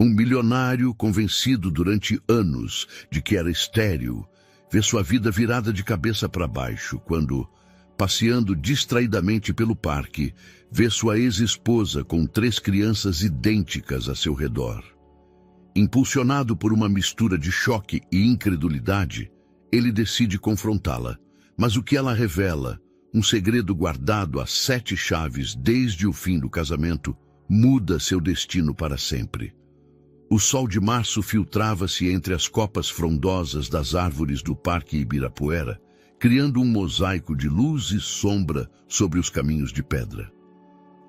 Um milionário convencido durante anos de que era estéril, vê sua vida virada de cabeça para baixo quando, passeando distraidamente pelo parque, vê sua ex-esposa com 3 crianças idênticas a seu redor. Impulsionado por uma mistura de choque e incredulidade, ele decide confrontá-la, mas o que ela revela, um segredo guardado a 7 chaves desde o fim do casamento, muda seu destino para sempre. O sol de março filtrava-se entre as copas frondosas das árvores do Parque Ibirapuera, criando um mosaico de luz e sombra sobre os caminhos de pedra.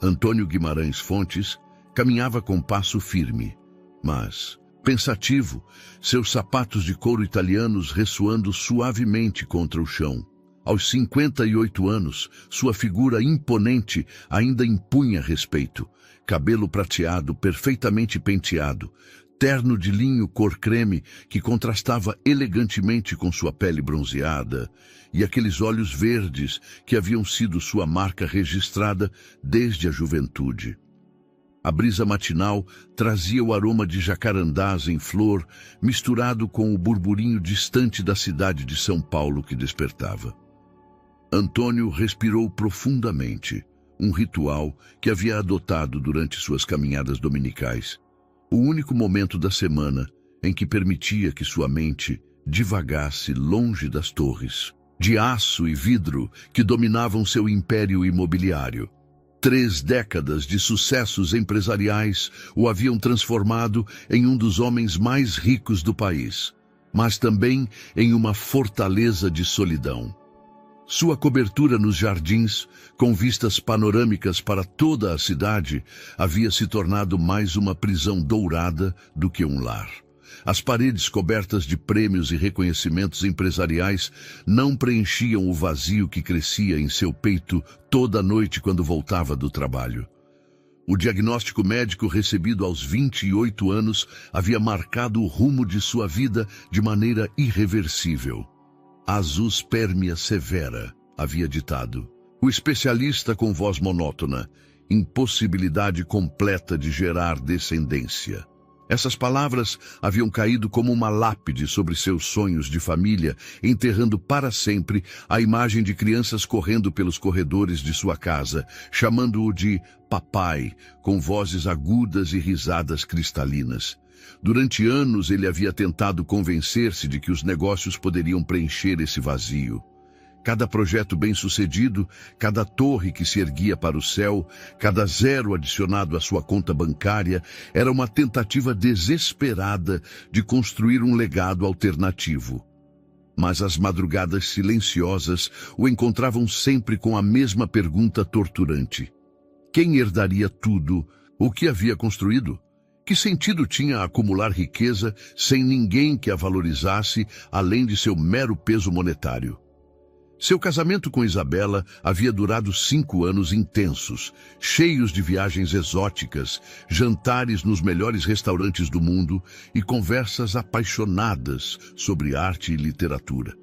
Antônio Guimarães Fontes caminhava com passo firme, mas, pensativo, seus sapatos de couro italianos ressoando suavemente contra o chão. Aos 58 anos, sua figura imponente ainda impunha respeito. Cabelo prateado, perfeitamente penteado, terno de linho cor creme que contrastava elegantemente com sua pele bronzeada, e aqueles olhos verdes que haviam sido sua marca registrada desde a juventude. A brisa matinal trazia o aroma de jacarandás em flor, misturado com o burburinho distante da cidade de São Paulo que despertava. Antônio respirou profundamente, um ritual que havia adotado durante suas caminhadas dominicais. O único momento da semana em que permitia que sua mente divagasse longe das torres de aço e vidro que dominavam seu império imobiliário. 3 décadas de sucessos empresariais o haviam transformado em um dos homens mais ricos do país, mas também em uma fortaleza de solidão. Sua cobertura nos jardins, com vistas panorâmicas para toda a cidade, havia se tornado mais uma prisão dourada do que um lar. As paredes cobertas de prêmios e reconhecimentos empresariais não preenchiam o vazio que crescia em seu peito toda noite quando voltava do trabalho. O diagnóstico médico recebido aos 28 anos havia marcado o rumo de sua vida de maneira irreversível. Azoospermia severa, havia ditado. O especialista com voz monótona, impossibilidade completa de gerar descendência. Essas palavras haviam caído como uma lápide sobre seus sonhos de família, enterrando para sempre a imagem de crianças correndo pelos corredores de sua casa, chamando-o de papai, com vozes agudas e risadas cristalinas. Durante anos ele havia tentado convencer-se de que os negócios poderiam preencher esse vazio. Cada projeto bem-sucedido, cada torre que se erguia para o céu, cada zero adicionado à sua conta bancária, era uma tentativa desesperada de construir um legado alternativo. Mas as madrugadas silenciosas o encontravam sempre com a mesma pergunta torturante. Quem herdaria tudo o que havia construído? Que sentido tinha acumular riqueza sem ninguém que a valorizasse além de seu mero peso monetário? Seu casamento com Isabela havia durado 5 anos intensos, cheios de viagens exóticas, jantares nos melhores restaurantes do mundo e conversas apaixonadas sobre arte e literatura.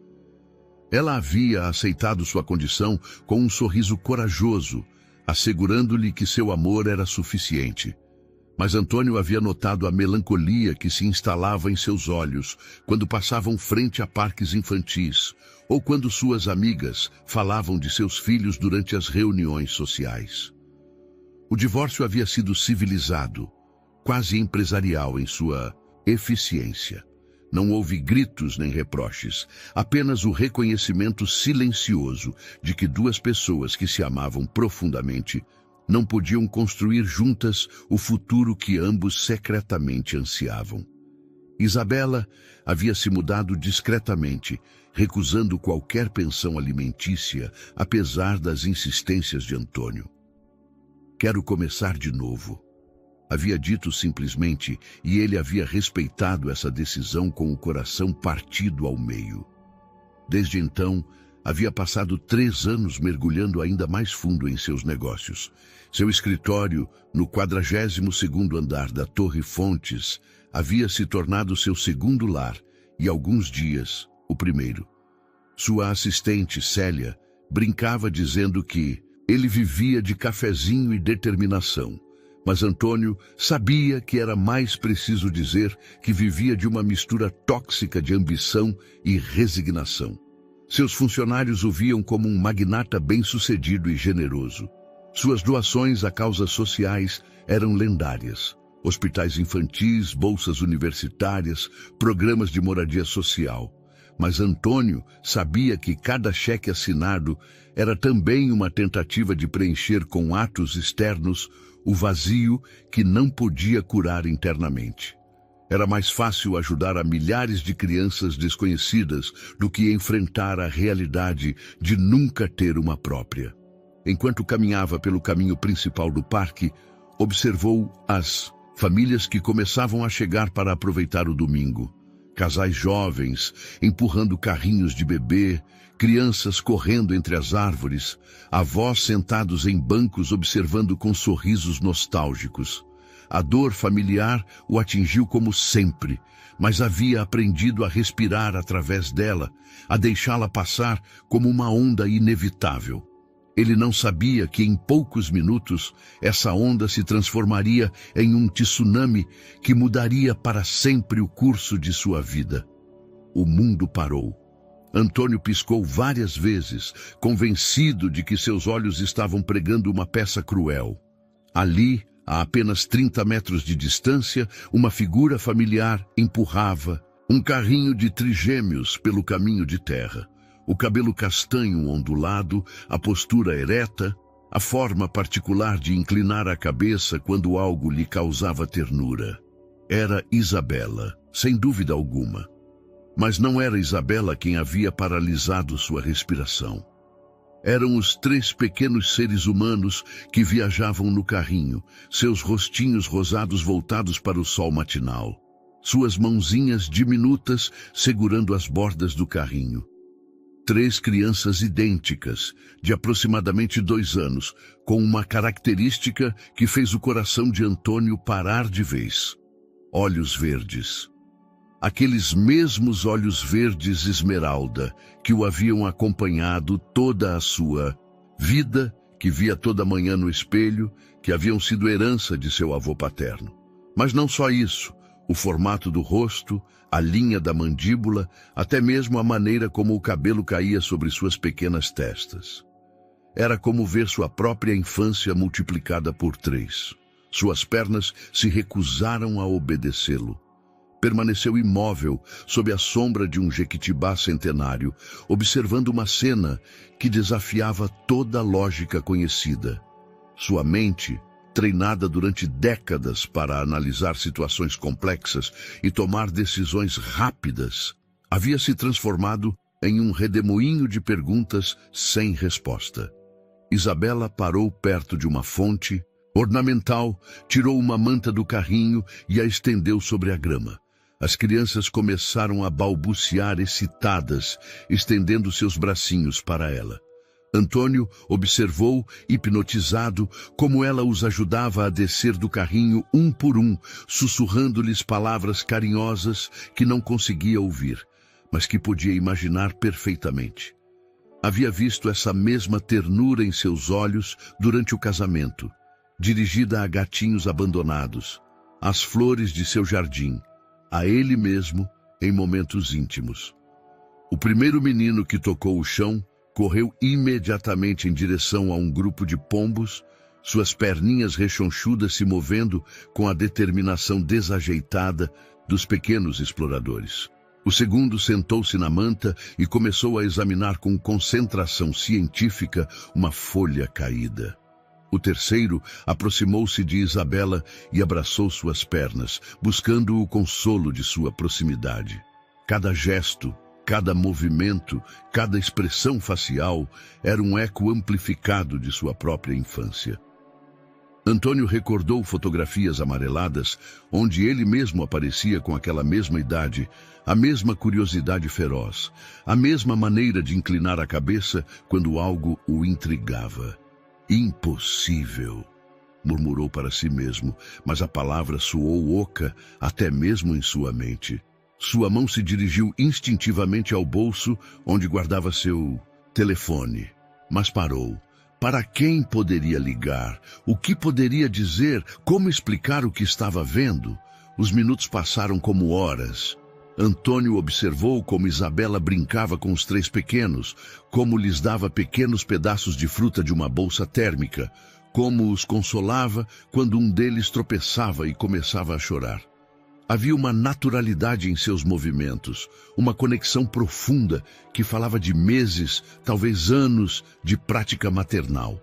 Ela havia aceitado sua condição com um sorriso corajoso, assegurando-lhe que seu amor era suficiente. Mas Antônio havia notado a melancolia que se instalava em seus olhos quando passavam frente a parques infantis ou quando suas amigas falavam de seus filhos durante as reuniões sociais. O divórcio havia sido civilizado, quase empresarial em sua eficiência. Não houve gritos nem reproches, apenas o reconhecimento silencioso de que 2 pessoas que se amavam profundamente não podiam construir juntas o futuro que ambos secretamente ansiavam. Isabela havia se mudado discretamente, recusando qualquer pensão alimentícia, apesar das insistências de Antônio. Quero começar de novo. Havia dito simplesmente, e ele havia respeitado essa decisão com o coração partido ao meio. Desde então, havia passado 3 anos mergulhando ainda mais fundo em seus negócios. Seu escritório, no 42º andar da Torre Fontes, havia se tornado seu segundo lar e, alguns dias, o primeiro. Sua assistente, Célia, brincava dizendo que ele vivia de cafezinho e determinação, Mas Antônio sabia que era mais preciso dizer que vivia de uma mistura tóxica de ambição e resignação. Seus funcionários o viam como um magnata bem-sucedido e generoso. Suas doações a causas sociais eram lendárias. Hospitais infantis, bolsas universitárias, programas de moradia social. Mas Antônio sabia que cada cheque assinado era também uma tentativa de preencher com atos externos o vazio que não podia curar internamente. Era mais fácil ajudar a milhares de crianças desconhecidas do que enfrentar a realidade de nunca ter uma própria. Enquanto caminhava pelo caminho principal do parque, observou as famílias que começavam a chegar para aproveitar o domingo. Casais jovens empurrando carrinhos de bebê, crianças correndo entre as árvores, avós sentados em bancos observando com sorrisos nostálgicos. A dor familiar o atingiu como sempre, mas havia aprendido a respirar através dela, a deixá-la passar como uma onda inevitável. Ele não sabia que em poucos minutos essa onda se transformaria em um tsunami que mudaria para sempre o curso de sua vida. O mundo parou. Antônio piscou várias vezes, convencido de que seus olhos estavam pregando uma peça cruel. Ali, a apenas 30 metros de distância, uma figura familiar empurrava um carrinho de trigêmeos pelo caminho de terra. O cabelo castanho ondulado, a postura ereta, a forma particular de inclinar a cabeça quando algo lhe causava ternura. Era Isabela, sem dúvida alguma. Mas não era Isabela quem havia paralisado sua respiração. Eram os 3 pequenos seres humanos que viajavam no carrinho, seus rostinhos rosados voltados para o sol matinal, suas mãozinhas diminutas segurando as bordas do carrinho. 3 crianças idênticas, de aproximadamente 2 anos, com uma característica que fez o coração de Antônio parar de vez. Olhos verdes. Aqueles mesmos olhos verdes esmeralda que o haviam acompanhado toda a sua vida, que via toda manhã no espelho, que haviam sido herança de seu avô paterno. Mas não só isso, o formato do rosto, a linha da mandíbula, até mesmo a maneira como o cabelo caía sobre suas pequenas testas. Era como ver sua própria infância multiplicada por 3. Suas pernas se recusaram a obedecê-lo. Permaneceu imóvel, sob a sombra de um jequitibá centenário, observando uma cena que desafiava toda a lógica conhecida. Sua mente, treinada durante décadas para analisar situações complexas e tomar decisões rápidas, havia se transformado em um redemoinho de perguntas sem resposta. Isabela parou perto de uma fonte ornamental, tirou uma manta do carrinho e a estendeu sobre a grama. As crianças começaram a balbuciar excitadas, estendendo seus bracinhos para ela. Antônio observou, hipnotizado, como ela os ajudava a descer do carrinho um por um, sussurrando-lhes palavras carinhosas que não conseguia ouvir, mas que podia imaginar perfeitamente. Havia visto essa mesma ternura em seus olhos durante o casamento, dirigida a gatinhos abandonados, às flores de seu jardim, a ele mesmo em momentos íntimos. O primeiro menino que tocou o chão correu imediatamente em direção a um grupo de pombos, suas perninhas rechonchudas se movendo com a determinação desajeitada dos pequenos exploradores. O segundo sentou-se na manta e começou a examinar com concentração científica uma folha caída. O terceiro aproximou-se de Isabela e abraçou suas pernas, buscando o consolo de sua proximidade. Cada gesto, cada movimento, cada expressão facial era um eco amplificado de sua própria infância. Antônio recordou fotografias amareladas, onde ele mesmo aparecia com aquela mesma idade, a mesma curiosidade feroz, a mesma maneira de inclinar a cabeça quando algo o intrigava. Impossível, murmurou para si mesmo, mas a palavra soou oca até mesmo em sua mente. Sua mão se dirigiu instintivamente ao bolso onde guardava seu telefone, mas parou, Para quem poderia ligar? O que poderia dizer? Como explicar o que estava vendo? Os minutos passaram como horas. Antônio observou como Isabela brincava com os 3 pequenos, como lhes dava pequenos pedaços de fruta de uma bolsa térmica, como os consolava quando um deles tropeçava e começava a chorar. Havia uma naturalidade em seus movimentos, uma conexão profunda que falava de meses, talvez anos, de prática maternal.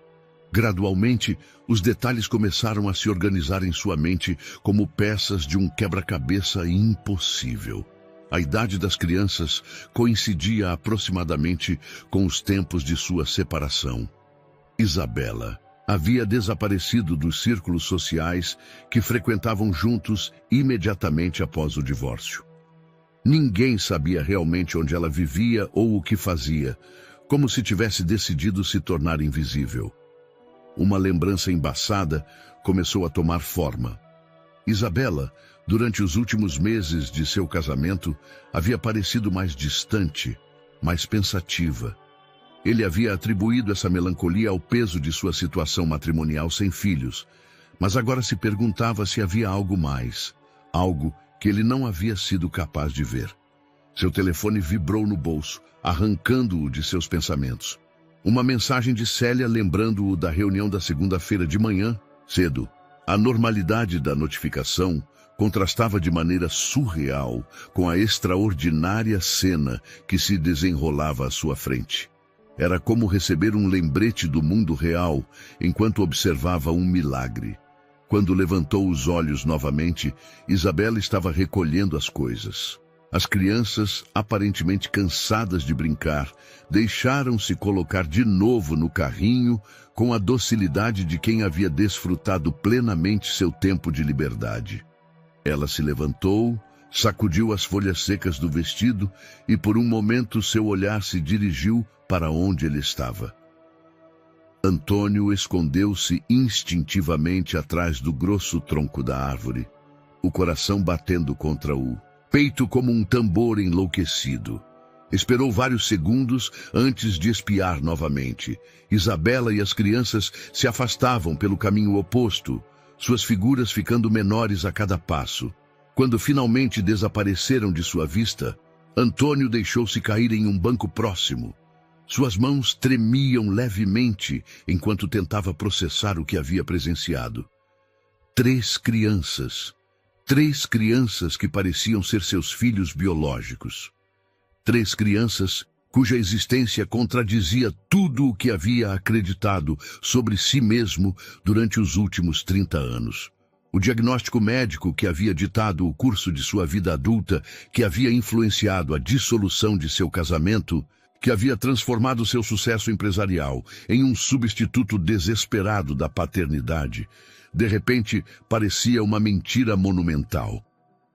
Gradualmente, os detalhes começaram a se organizar em sua mente como peças de um quebra-cabeça impossível. A idade das crianças coincidia aproximadamente com os tempos de sua separação. Isabela havia desaparecido dos círculos sociais que frequentavam juntos imediatamente após o divórcio. Ninguém sabia realmente onde ela vivia ou o que fazia, como se tivesse decidido se tornar invisível. Uma lembrança embaçada começou a tomar forma. Isabela, durante os últimos meses de seu casamento, havia parecido mais distante, mais pensativa. Ele havia atribuído essa melancolia ao peso de sua situação matrimonial sem filhos, mas agora se perguntava se havia algo mais, algo que ele não havia sido capaz de ver. Seu telefone vibrou no bolso, arrancando-o de seus pensamentos. Uma mensagem de Célia lembrando-o da reunião da segunda-feira de manhã, cedo. A normalidade da notificação contrastava de maneira surreal com a extraordinária cena que se desenrolava à sua frente. Era como receber um lembrete do mundo real enquanto observava um milagre. Quando levantou os olhos novamente, Isabela estava recolhendo as coisas. As crianças, aparentemente cansadas de brincar, deixaram-se colocar de novo no carrinho com a docilidade de quem havia desfrutado plenamente seu tempo de liberdade. Ela se levantou, sacudiu as folhas secas do vestido e por um momento seu olhar se dirigiu para onde ele estava. Antônio escondeu-se instintivamente atrás do grosso tronco da árvore, o coração batendo contra o peito como um tambor enlouquecido. Esperou vários segundos antes de espiar novamente. Isabela e as crianças se afastavam pelo caminho oposto, suas figuras ficando menores a cada passo. Quando finalmente desapareceram de sua vista, Antônio deixou-se cair em um banco próximo. Suas mãos tremiam levemente enquanto tentava processar o que havia presenciado. 3 crianças. 3 crianças que pareciam ser seus filhos biológicos. 3 crianças cuja existência contradizia tudo o que havia acreditado sobre si mesmo durante os últimos 30 anos. O diagnóstico médico que havia ditado o curso de sua vida adulta, que havia influenciado a dissolução de seu casamento, que havia transformado seu sucesso empresarial em um substituto desesperado da paternidade, de repente parecia uma mentira monumental.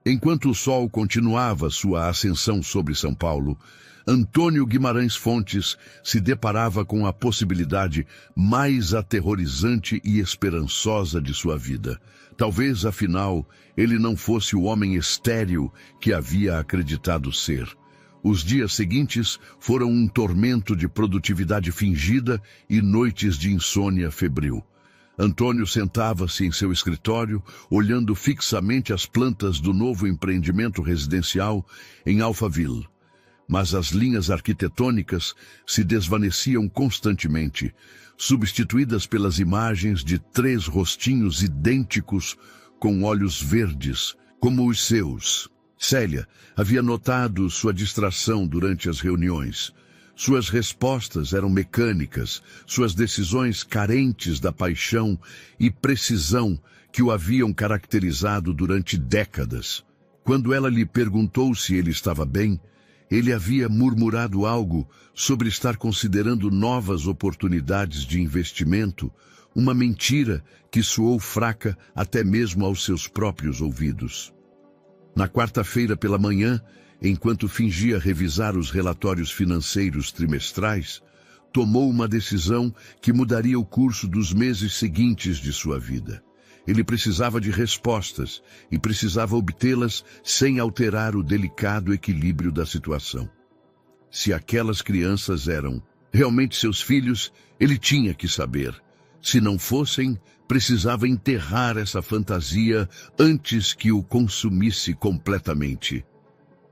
Enquanto o sol continuava sua ascensão sobre São Paulo, Antônio Guimarães Fontes se deparava com a possibilidade mais aterrorizante e esperançosa de sua vida. Talvez, afinal, ele não fosse o homem estéril que havia acreditado ser. Os dias seguintes foram um tormento de produtividade fingida e noites de insônia febril. Antônio sentava-se em seu escritório, olhando fixamente as plantas do novo empreendimento residencial em Alphaville. Mas as linhas arquitetônicas se desvaneciam constantemente, substituídas pelas imagens de 3 rostinhos idênticos com olhos verdes, como os seus. Célia havia notado sua distração durante as reuniões. Suas respostas eram mecânicas, suas decisões carentes da paixão e precisão que o haviam caracterizado durante décadas. Quando ela lhe perguntou se ele estava bem, ele havia murmurado algo sobre estar considerando novas oportunidades de investimento, uma mentira que soou fraca até mesmo aos seus próprios ouvidos. Na quarta-feira pela manhã, enquanto fingia revisar os relatórios financeiros trimestrais, tomou uma decisão que mudaria o curso dos meses seguintes de sua vida. Ele precisava de respostas e precisava obtê-las sem alterar o delicado equilíbrio da situação. Se aquelas crianças eram Realmente seus filhos, ele tinha que saber. Se não fossem, precisava enterrar essa fantasia antes que o consumisse completamente.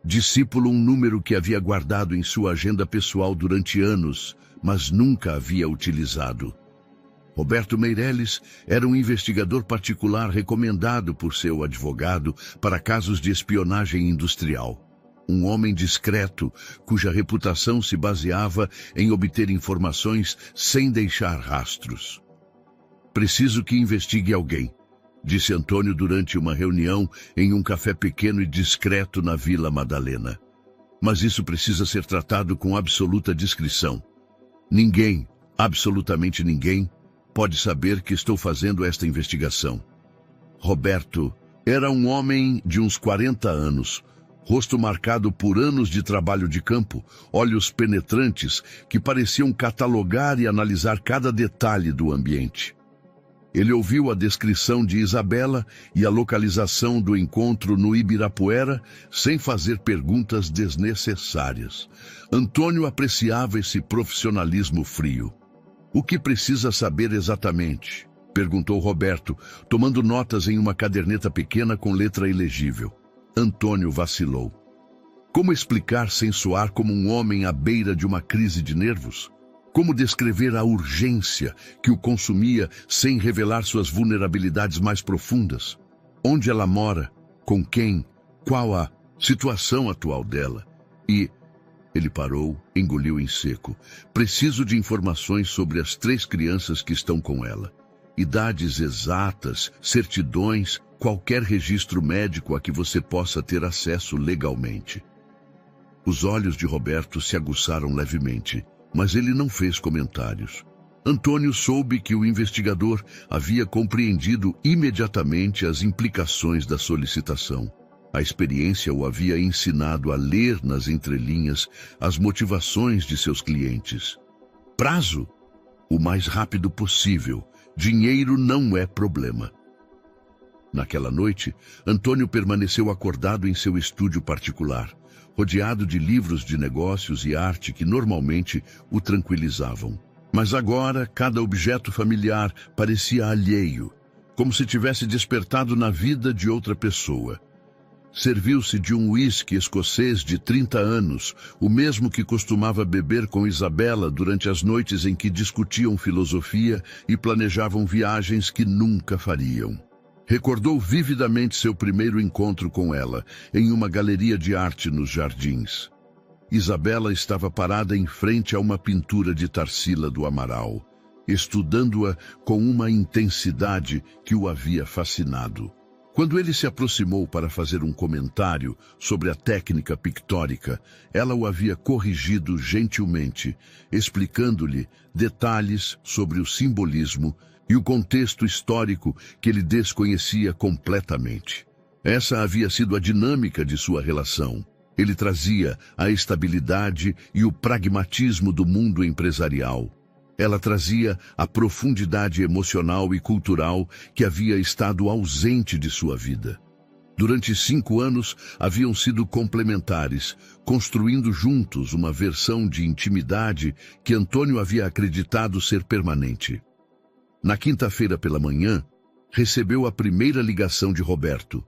Discípulo, um número que havia guardado em sua agenda pessoal durante anos, mas nunca havia utilizado. Roberto Meirelles era um investigador particular recomendado por seu advogado para casos de espionagem industrial. Um homem discreto, cuja reputação se baseava em obter informações sem deixar rastros. Preciso que investigue alguém, disse Antônio durante uma reunião em um café pequeno e discreto na Vila Madalena. Mas isso precisa ser tratado com absoluta discrição. Ninguém, absolutamente ninguém, pode saber que estou fazendo esta investigação. Roberto era um homem de uns 40 anos, rosto marcado por anos de trabalho de campo, olhos penetrantes que pareciam catalogar e analisar cada detalhe do ambiente. Ele ouviu a descrição de Isabela e a localização do encontro no Ibirapuera sem fazer perguntas desnecessárias. Antônio apreciava esse profissionalismo frio. O que precisa saber exatamente? Perguntou Roberto, tomando notas em uma caderneta pequena com letra ilegível. Antônio vacilou. Como explicar sem soar como um homem à beira de uma crise de nervos? Como descrever a urgência que o consumia sem revelar suas vulnerabilidades mais profundas? Onde ela mora? Com quem? Qual a situação atual dela? E... Ele parou, engoliu em seco. Preciso de informações sobre as 3 crianças que estão com ela. Idades exatas, certidões, qualquer registro médico a que você possa ter acesso legalmente. Os olhos de Roberto se aguçaram levemente, mas ele não fez comentários. Antônio soube que o investigador havia compreendido imediatamente as implicações da solicitação. A experiência o havia ensinado a ler nas entrelinhas as motivações de seus clientes. Prazo? O mais rápido possível. Dinheiro não é problema. Naquela noite, Antônio permaneceu acordado em seu estúdio particular, rodeado de livros de negócios e arte que normalmente o tranquilizavam. Mas agora, cada objeto familiar parecia alheio, como se tivesse despertado na vida de outra pessoa. Serviu-se de um uísque escocês de 30 anos, o mesmo que costumava beber com Isabela durante as noites em que discutiam filosofia e planejavam viagens que nunca fariam. Recordou vividamente seu primeiro encontro com ela, em uma galeria de arte nos jardins. Isabela estava parada em frente a uma pintura de Tarsila do Amaral, estudando-a com uma intensidade que o havia fascinado. Quando ele se aproximou para fazer um comentário sobre a técnica pictórica, ela o havia corrigido gentilmente, explicando-lhe detalhes sobre o simbolismo e o contexto histórico que ele desconhecia completamente. Essa havia sido a dinâmica de sua relação. Ele trazia a estabilidade e o pragmatismo do mundo empresarial. Ela trazia a profundidade emocional e cultural que havia estado ausente de sua vida. Durante 5 anos haviam sido complementares, construindo juntos uma versão de intimidade que Antônio havia acreditado ser permanente. Na quinta-feira pela manhã, recebeu a primeira ligação de Roberto.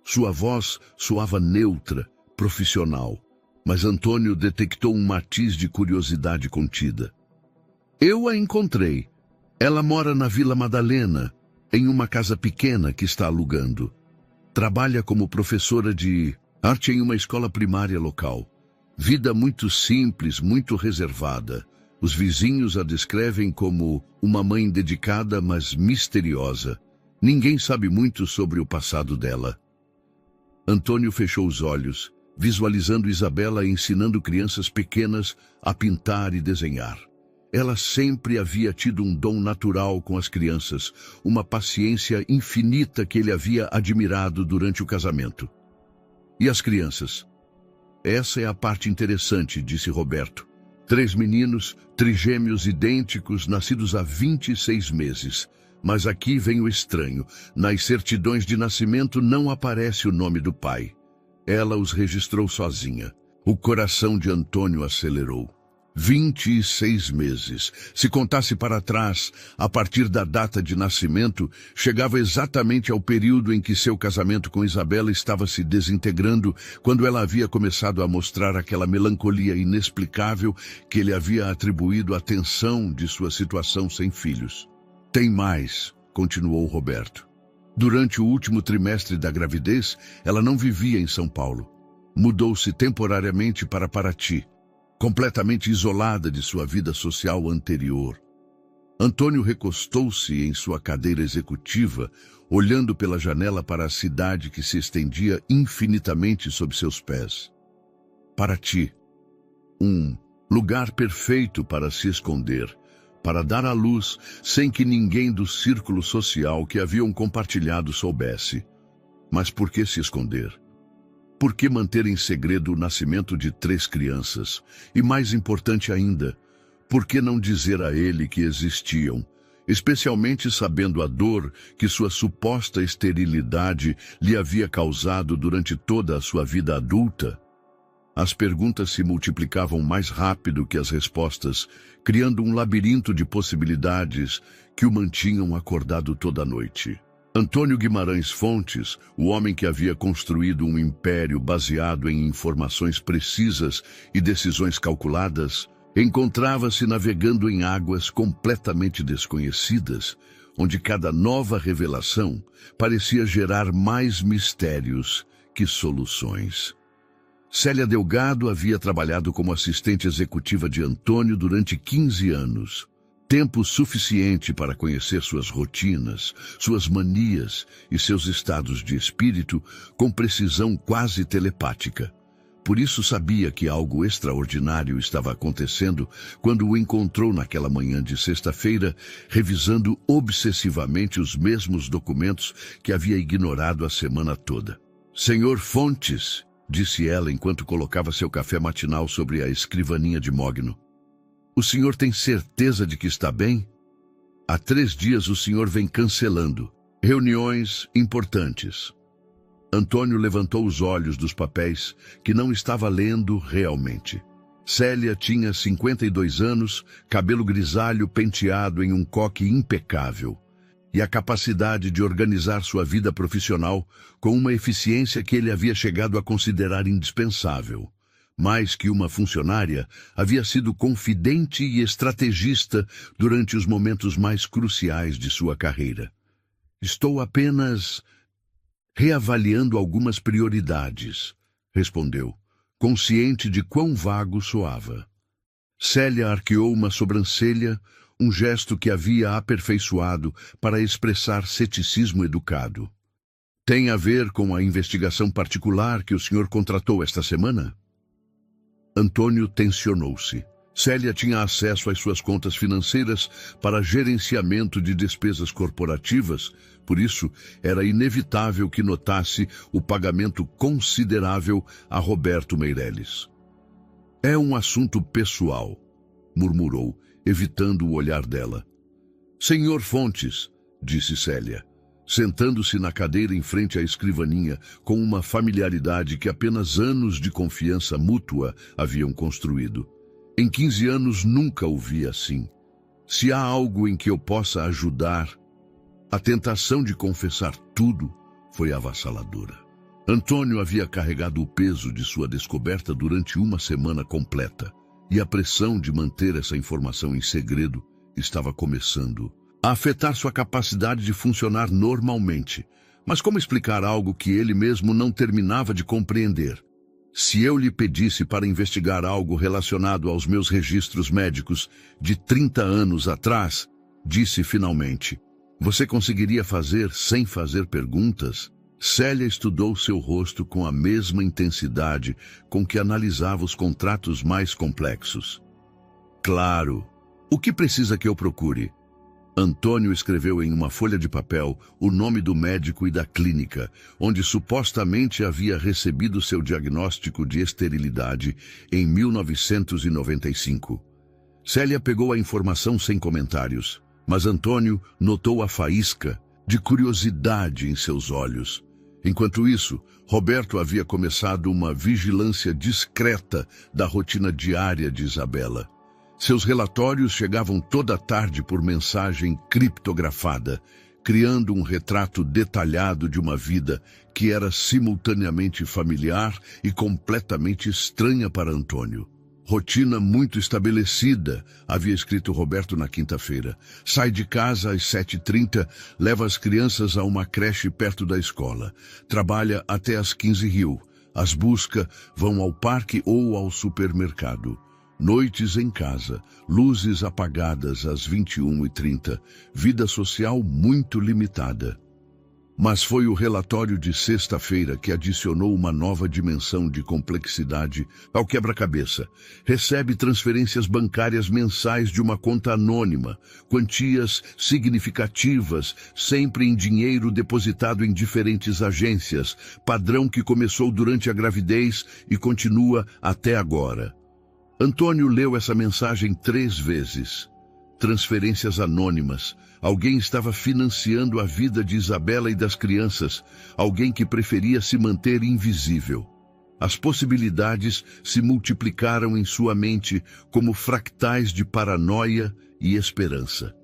Sua voz soava neutra, profissional, mas Antônio detectou um matiz de curiosidade contida. Eu a encontrei. Ela mora na Vila Madalena, em uma casa pequena que está alugando. Trabalha como professora de arte em uma escola primária local. Vida muito simples, muito reservada. Os vizinhos a descrevem como uma mãe dedicada, mas misteriosa. Ninguém sabe muito sobre o passado dela. Antônio fechou os olhos, visualizando Isabela ensinando crianças pequenas a pintar e desenhar. Ela sempre havia tido um dom natural com as crianças, uma paciência infinita que ele havia admirado durante o casamento. E as crianças? Essa é a parte interessante, disse Roberto. 3 meninos, trigêmeos idênticos, nascidos há 26 meses. Mas aqui vem o estranho. Nas certidões de nascimento não aparece o nome do pai. Ela os registrou sozinha. O coração de Antônio acelerou. 26 meses. Se contasse para trás, a partir da data de nascimento, chegava exatamente ao período em que seu casamento com Isabela estava se desintegrando, quando ela havia começado a mostrar aquela melancolia inexplicável que ele havia atribuído à tensão de sua situação sem filhos. Tem mais, continuou Roberto. Durante o último trimestre da gravidez, ela não vivia em São Paulo. Mudou-se temporariamente para Paraty, completamente isolada de sua vida social anterior. Antônio recostou-se em sua cadeira executiva, olhando pela janela para a cidade que se estendia infinitamente sob seus pés. Paraty, um lugar perfeito para se esconder, para dar à luz sem que ninguém do círculo social que haviam compartilhado soubesse. Mas por que se esconder? Por que manter em segredo o nascimento de 3 crianças? E mais importante ainda, por que não dizer a ele que existiam, especialmente sabendo a dor que sua suposta esterilidade lhe havia causado durante toda a sua vida adulta? As perguntas se multiplicavam mais rápido que as respostas, criando um labirinto de possibilidades que o mantinham acordado toda a noite. Antônio Guimarães Fontes, o homem que havia construído um império baseado em informações precisas e decisões calculadas, encontrava-se navegando em águas completamente desconhecidas, onde cada nova revelação parecia gerar mais mistérios que soluções. Célia Delgado havia trabalhado como assistente executiva de Antônio durante 15 anos. Tempo suficiente para conhecer suas rotinas, suas manias e seus estados de espírito com precisão quase telepática. Por isso sabia que algo extraordinário estava acontecendo quando o encontrou naquela manhã de sexta-feira, revisando obsessivamente os mesmos documentos que havia ignorado a semana toda. "Senhor Fontes", disse ela enquanto colocava seu café matinal sobre a escrivaninha de mogno. "O senhor tem certeza de que está bem? Há 3 dias o senhor vem cancelando reuniões importantes." Antônio levantou os olhos dos papéis que não estava lendo realmente. Célia tinha 52 anos, cabelo grisalho penteado em um coque impecável, e a capacidade de organizar sua vida profissional com uma eficiência que ele havia chegado a considerar indispensável. Mais que uma funcionária, havia sido confidente e estrategista durante os momentos mais cruciais de sua carreira. "Estou apenas reavaliando algumas prioridades", respondeu, consciente de quão vago soava. Célia arqueou uma sobrancelha, um gesto que havia aperfeiçoado para expressar ceticismo educado. "Tem a ver com a investigação particular que o senhor contratou esta semana?" Antônio tensionou-se. Célia tinha acesso às suas contas financeiras para gerenciamento de despesas corporativas, por isso era inevitável que notasse o pagamento considerável a Roberto Meireles. "É um assunto pessoal", murmurou, evitando o olhar dela. "Senhor Fontes", disse Célia, sentando-se na cadeira em frente à escrivaninha com uma familiaridade que apenas anos de confiança mútua haviam construído. "Em 15 anos nunca o vi assim. Se há algo em que eu possa ajudar..." A tentação de confessar tudo foi avassaladora. Antônio havia carregado o peso de sua descoberta durante uma semana completa, e a pressão de manter essa informação em segredo estava começando a afetar sua capacidade de funcionar normalmente. Mas como explicar algo que ele mesmo não terminava de compreender? "Se eu lhe pedisse para investigar algo relacionado aos meus registros médicos de 30 anos atrás", disse finalmente, "você conseguiria fazer sem fazer perguntas?" Célia estudou seu rosto com a mesma intensidade com que analisava os contratos mais complexos. "Claro. O que precisa que eu procure?" Antônio escreveu em uma folha de papel o nome do médico e da clínica, onde supostamente havia recebido seu diagnóstico de esterilidade em 1995. Célia pegou a informação sem comentários, mas Antônio notou a faísca de curiosidade em seus olhos. Enquanto isso, Roberto havia começado uma vigilância discreta da rotina diária de Isabela. Seus relatórios chegavam toda tarde por mensagem criptografada, criando um retrato detalhado de uma vida que era simultaneamente familiar e completamente estranha para Antônio. Rotina muito estabelecida, havia escrito Roberto na quinta-feira. Sai de casa às 7h30, leva as crianças a uma creche perto da escola. Trabalha até às 15h. As busca, vão ao parque ou ao supermercado. Noites em casa, luzes apagadas às 21h30, vida social muito limitada. Mas foi o relatório de sexta-feira que adicionou uma nova dimensão de complexidade ao quebra-cabeça. Recebe transferências bancárias mensais de uma conta anônima, quantias significativas, sempre em dinheiro depositado em diferentes agências, padrão que começou durante a gravidez e continua até agora. Antônio leu essa mensagem 3 vezes. Transferências anônimas. Alguém estava financiando a vida de Isabela e das crianças. Alguém que preferia se manter invisível. As possibilidades se multiplicaram em sua mente como fractais de paranoia e esperança.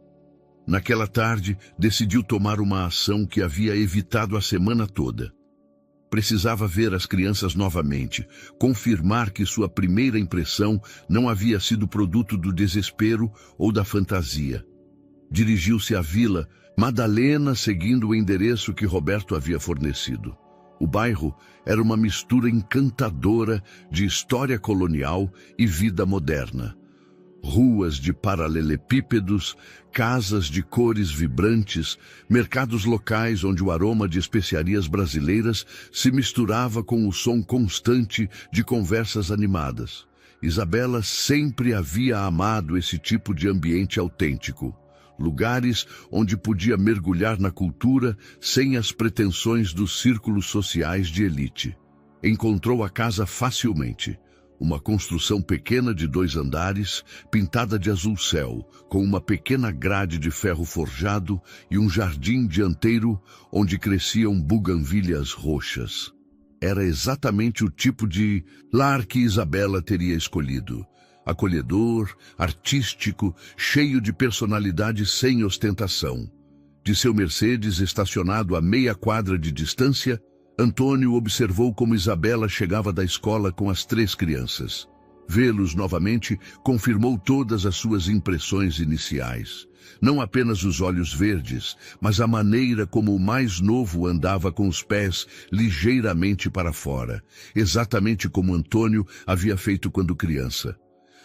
Naquela tarde, decidiu tomar uma ação que havia evitado a semana toda. Precisava ver as crianças novamente, confirmar que sua primeira impressão não havia sido produto do desespero ou da fantasia. Dirigiu-se à Vila Madalena, seguindo o endereço que Roberto havia fornecido. O bairro era uma mistura encantadora de história colonial e vida moderna. Ruas de paralelepípedos, casas de cores vibrantes, mercados locais onde o aroma de especiarias brasileiras se misturava com o som constante de conversas animadas. Isabela sempre havia amado esse tipo de ambiente autêntico. Lugares onde podia mergulhar na cultura sem as pretensões dos círculos sociais de elite. Encontrou a casa facilmente. Uma construção pequena de 2 andares, pintada de azul céu, com uma pequena grade de ferro forjado e um jardim dianteiro onde cresciam buganvílias roxas. Era exatamente o tipo de lar que Isabela teria escolhido. Acolhedor, artístico, cheio de personalidade sem ostentação. De seu Mercedes estacionado a meia quadra de distância, Antônio observou como Isabela chegava da escola com as 3 crianças. Vê-los novamente confirmou todas as suas impressões iniciais. Não apenas os olhos verdes, mas a maneira como o mais novo andava com os pés ligeiramente para fora, exatamente como Antônio havia feito quando criança.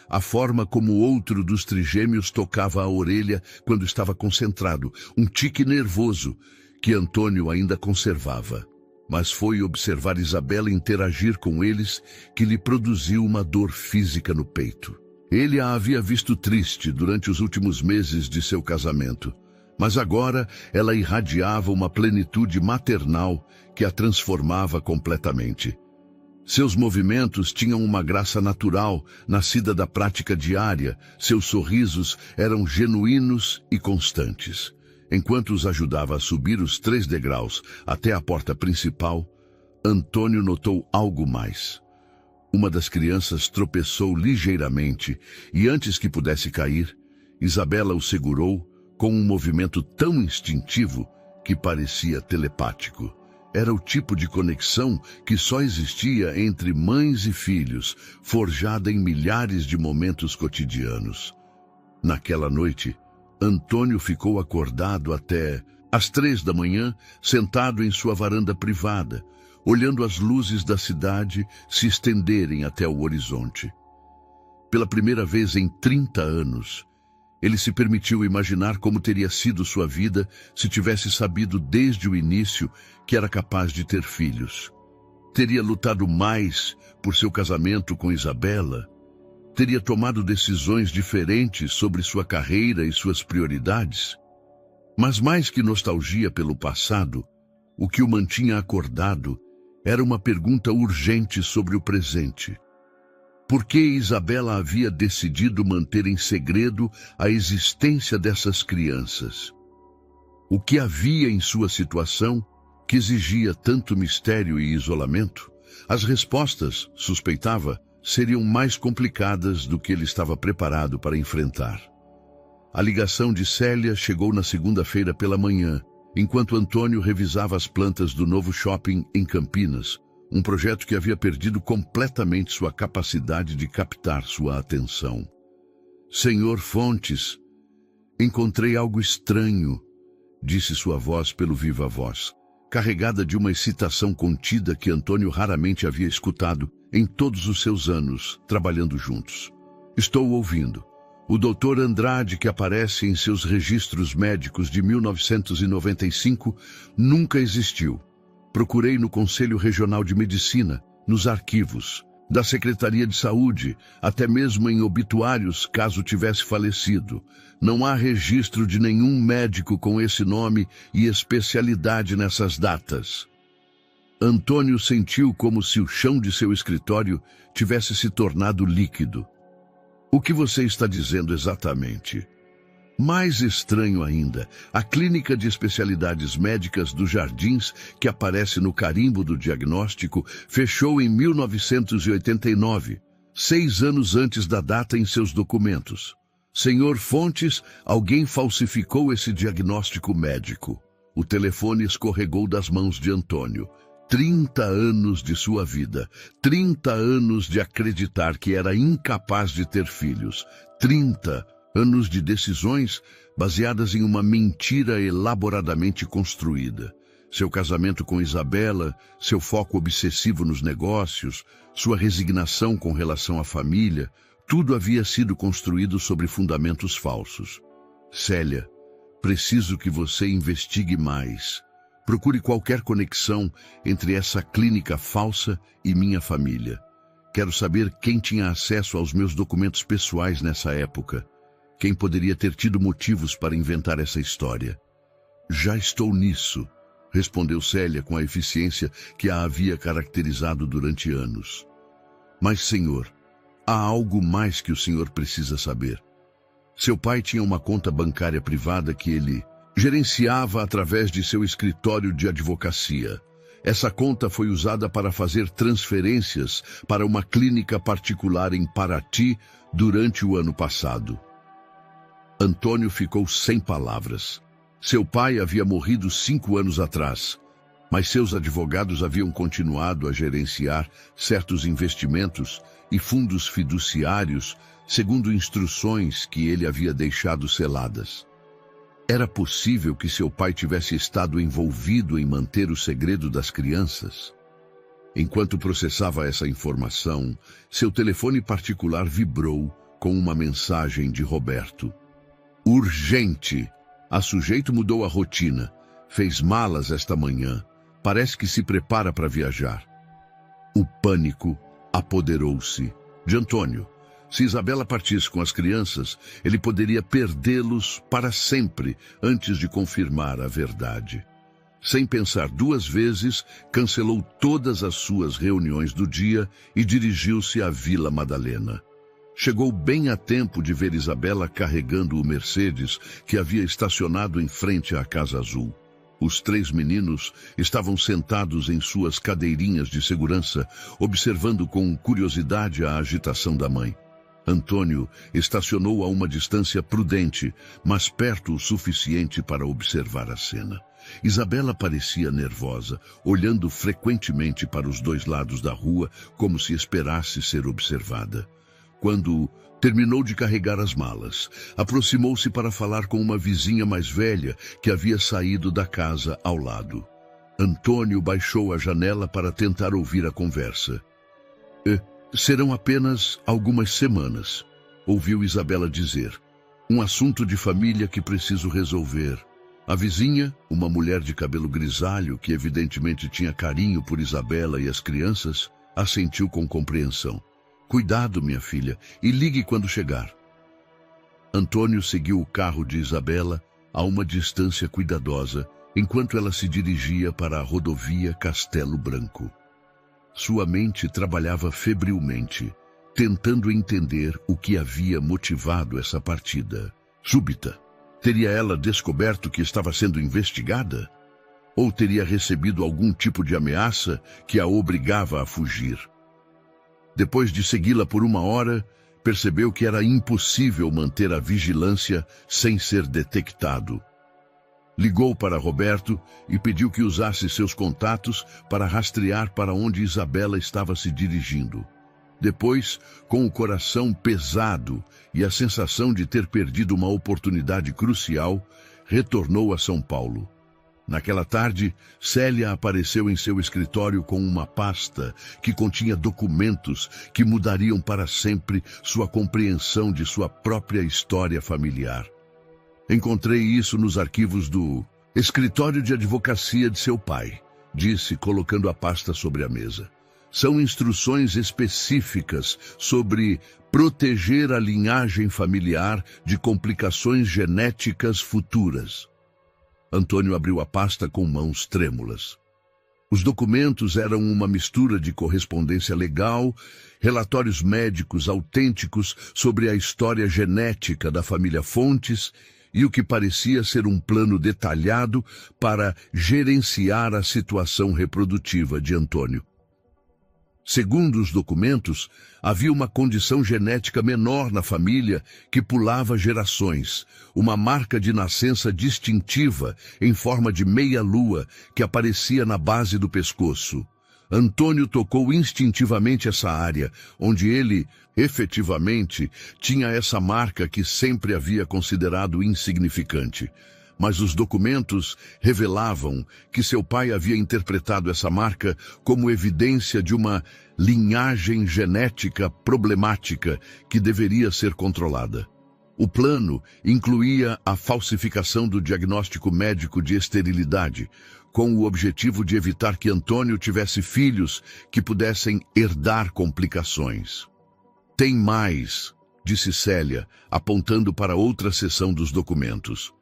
A forma como o outro dos trigêmeos tocava a orelha quando estava concentrado, um tique nervoso que Antônio ainda conservava. Mas foi observar Isabela interagir com eles que lhe produziu uma dor física no peito. Ele a havia visto triste durante os últimos meses de seu casamento, mas agora ela irradiava uma plenitude maternal que a transformava completamente. Seus movimentos tinham uma graça natural, nascida da prática diária, seus sorrisos eram genuínos e constantes. Enquanto os ajudava a subir os 3 degraus até a porta principal, Antônio notou algo mais. Uma das crianças tropeçou ligeiramente e, antes que pudesse cair, Isabela o segurou com um movimento tão instintivo que parecia telepático. Era o tipo de conexão que só existia entre mães e filhos, forjada em milhares de momentos cotidianos. Naquela noite, Antônio ficou acordado até às 3 da manhã, sentado em sua varanda privada, olhando as luzes da cidade se estenderem até o horizonte. Pela primeira vez em 30 anos, ele se permitiu imaginar como teria sido sua vida se tivesse sabido desde o início que era capaz de ter filhos. Teria lutado mais por seu casamento com Isabela? Teria tomado decisões diferentes sobre sua carreira e suas prioridades? Mas mais que nostalgia pelo passado, o que o mantinha acordado era uma pergunta urgente sobre o presente. Por que Isabela havia decidido manter em segredo a existência dessas crianças? O que havia em sua situação que exigia tanto mistério e isolamento? As respostas, suspeitava, seriam mais complicadas do que ele estava preparado para enfrentar. A ligação de Célia chegou na segunda-feira pela manhã, enquanto Antônio revisava as plantas do novo shopping em Campinas, um projeto que havia perdido completamente sua capacidade de captar sua atenção. Senhor Fontes, encontrei algo estranho, disse sua voz pelo viva-voz, carregada de uma excitação contida que Antônio raramente havia escutado em todos os seus anos trabalhando juntos. Estou ouvindo. O Dr. Andrade, que aparece em seus registros médicos de 1995, nunca existiu. Procurei no Conselho Regional de Medicina, nos arquivos, da Secretaria de Saúde, até mesmo em obituários, caso tivesse falecido. Não há registro de nenhum médico com esse nome e especialidade nessas datas. Antônio sentiu como se o chão de seu escritório tivesse se tornado líquido. O que você está dizendo exatamente? Mais estranho ainda, a Clínica de Especialidades Médicas dos Jardins, que aparece no carimbo do diagnóstico, fechou em 1989, 6 anos antes da data em seus documentos. Senhor Fontes, alguém falsificou esse diagnóstico médico. O telefone escorregou das mãos de Antônio. 30 anos de sua vida, 30 anos de acreditar que era incapaz de ter filhos, 30 anos de decisões baseadas em uma mentira elaboradamente construída. Seu casamento com Isabela, seu foco obsessivo nos negócios, sua resignação com relação à família, tudo havia sido construído sobre fundamentos falsos. Célia, preciso que você investigue mais. Procure qualquer conexão entre essa clínica falsa e minha família. Quero saber quem tinha acesso aos meus documentos pessoais nessa época. Quem poderia ter tido motivos para inventar essa história? Já estou nisso, respondeu Célia com a eficiência que a havia caracterizado durante anos. Mas, senhor, há algo mais que o senhor precisa saber. Seu pai tinha uma conta bancária privada que ele gerenciava através de seu escritório de advocacia. Essa conta foi usada para fazer transferências para uma clínica particular em Paraty durante o ano passado. Antônio ficou sem palavras. Seu pai havia morrido 5 anos atrás, mas seus advogados haviam continuado a gerenciar certos investimentos e fundos fiduciários segundo instruções que ele havia deixado seladas. Era possível que seu pai tivesse estado envolvido em manter o segredo das crianças? Enquanto processava essa informação, seu telefone particular vibrou com uma mensagem de Roberto. Urgente! A sujeito mudou a rotina. Fez malas esta manhã. Parece que se prepara para viajar. O pânico apoderou-se de Antônio. Se Isabela partisse com as crianças, ele poderia perdê-los para sempre antes de confirmar a verdade. Sem pensar 2 vezes, cancelou todas as suas reuniões do dia e dirigiu-se à Vila Madalena. Chegou bem a tempo de ver Isabela carregando o Mercedes que havia estacionado em frente à Casa Azul. Os 3 meninos estavam sentados em suas cadeirinhas de segurança, observando com curiosidade a agitação da mãe. Antônio estacionou a uma distância prudente, mas perto o suficiente para observar a cena. Isabela parecia nervosa, olhando frequentemente para os 2 lados da rua, como se esperasse ser observada. Quando terminou de carregar as malas, aproximou-se para falar com uma vizinha mais velha que havia saído da casa ao lado. Antônio baixou a janela para tentar ouvir a conversa. Serão apenas algumas semanas, ouviu Isabela dizer. Um assunto de família que preciso resolver. A vizinha, uma mulher de cabelo grisalho que evidentemente tinha carinho por Isabela e as crianças, assentiu com compreensão. Cuidado, minha filha, e ligue quando chegar. Antônio seguiu o carro de Isabela a uma distância cuidadosa, enquanto ela se dirigia para a rodovia Castelo Branco. Sua mente trabalhava febrilmente, tentando entender o que havia motivado essa partida súbita. Teria ela descoberto que estava sendo investigada? Ou teria recebido algum tipo de ameaça que a obrigava a fugir? Depois de segui-la por 1 hora, percebeu que era impossível manter a vigilância sem ser detectado. Ligou para Roberto e pediu que usasse seus contatos para rastrear para onde Isabela estava se dirigindo. Depois, com o coração pesado e a sensação de ter perdido uma oportunidade crucial, retornou a São Paulo. Naquela tarde, Célia apareceu em seu escritório com uma pasta que continha documentos que mudariam para sempre sua compreensão de sua própria história familiar. Encontrei isso nos arquivos do escritório de advocacia de seu pai, disse, colocando a pasta sobre a mesa. São instruções específicas sobre proteger a linhagem familiar de complicações genéticas futuras. Antônio abriu a pasta com mãos trêmulas. Os documentos eram uma mistura de correspondência legal, relatórios médicos autênticos sobre a história genética da família Fontes e o que parecia ser um plano detalhado para gerenciar a situação reprodutiva de Antônio. Segundo os documentos, havia uma condição genética menor na família que pulava gerações, uma marca de nascença distintiva em forma de meia-lua que aparecia na base do pescoço. Antônio tocou instintivamente essa área, onde ele, efetivamente, tinha essa marca que sempre havia considerado insignificante. Mas os documentos revelavam que seu pai havia interpretado essa marca como evidência de uma linhagem genética problemática que deveria ser controlada. O plano incluía a falsificação do diagnóstico médico de esterilidade, com o objetivo de evitar que Antônio tivesse filhos que pudessem herdar complicações. Tem mais, disse Célia, apontando para outra seção dos documentos.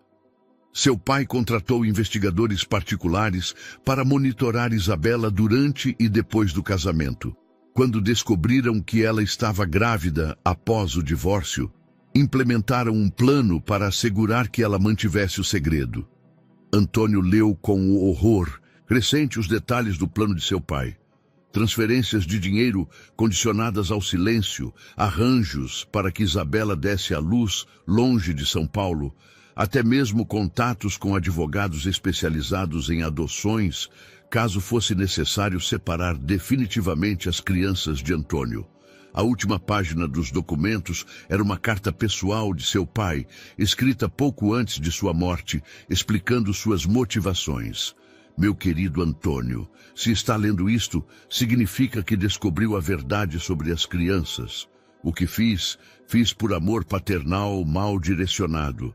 Seu pai contratou investigadores particulares para monitorar Isabela durante e depois do casamento. Quando descobriram que ela estava grávida após o divórcio, implementaram um plano para assegurar que ela mantivesse o segredo. Antônio leu com horror crescente os detalhes do plano de seu pai. Transferências de dinheiro condicionadas ao silêncio, arranjos para que Isabela desse à luz longe de São Paulo, até mesmo contatos com advogados especializados em adoções, caso fosse necessário separar definitivamente as crianças de Antônio. A última página dos documentos era uma carta pessoal de seu pai, escrita pouco antes de sua morte, explicando suas motivações. Meu querido Antônio, se está lendo isto, significa que descobriu a verdade sobre as crianças. O que fiz por amor paternal mal direcionado.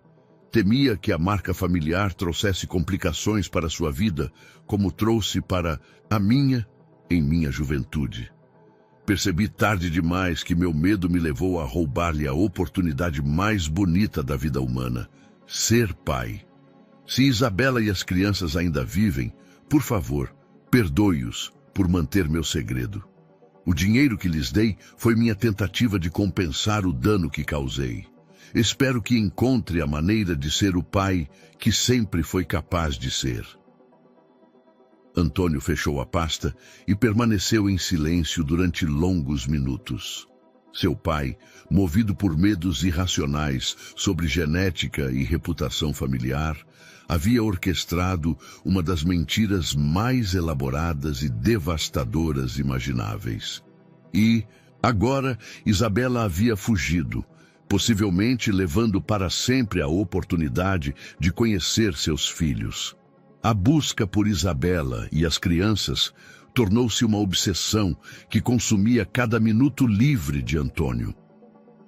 Temia que a marca familiar trouxesse complicações para sua vida, como trouxe para a minha em minha juventude. Percebi tarde demais que meu medo me levou a roubar-lhe a oportunidade mais bonita da vida humana, ser pai. Se Isabela e as crianças ainda vivem, por favor, perdoe-os por manter meu segredo. O dinheiro que lhes dei foi minha tentativa de compensar o dano que causei. Espero que encontre a maneira de ser o pai que sempre foi capaz de ser. Antônio fechou a pasta e permaneceu em silêncio durante longos minutos. Seu pai, movido por medos irracionais sobre genética e reputação familiar, havia orquestrado uma das mentiras mais elaboradas e devastadoras imagináveis. E, agora, Isabela havia fugido, possivelmente levando para sempre a oportunidade de conhecer seus filhos. A busca por Isabela e as crianças tornou-se uma obsessão que consumia cada minuto livre de Antônio.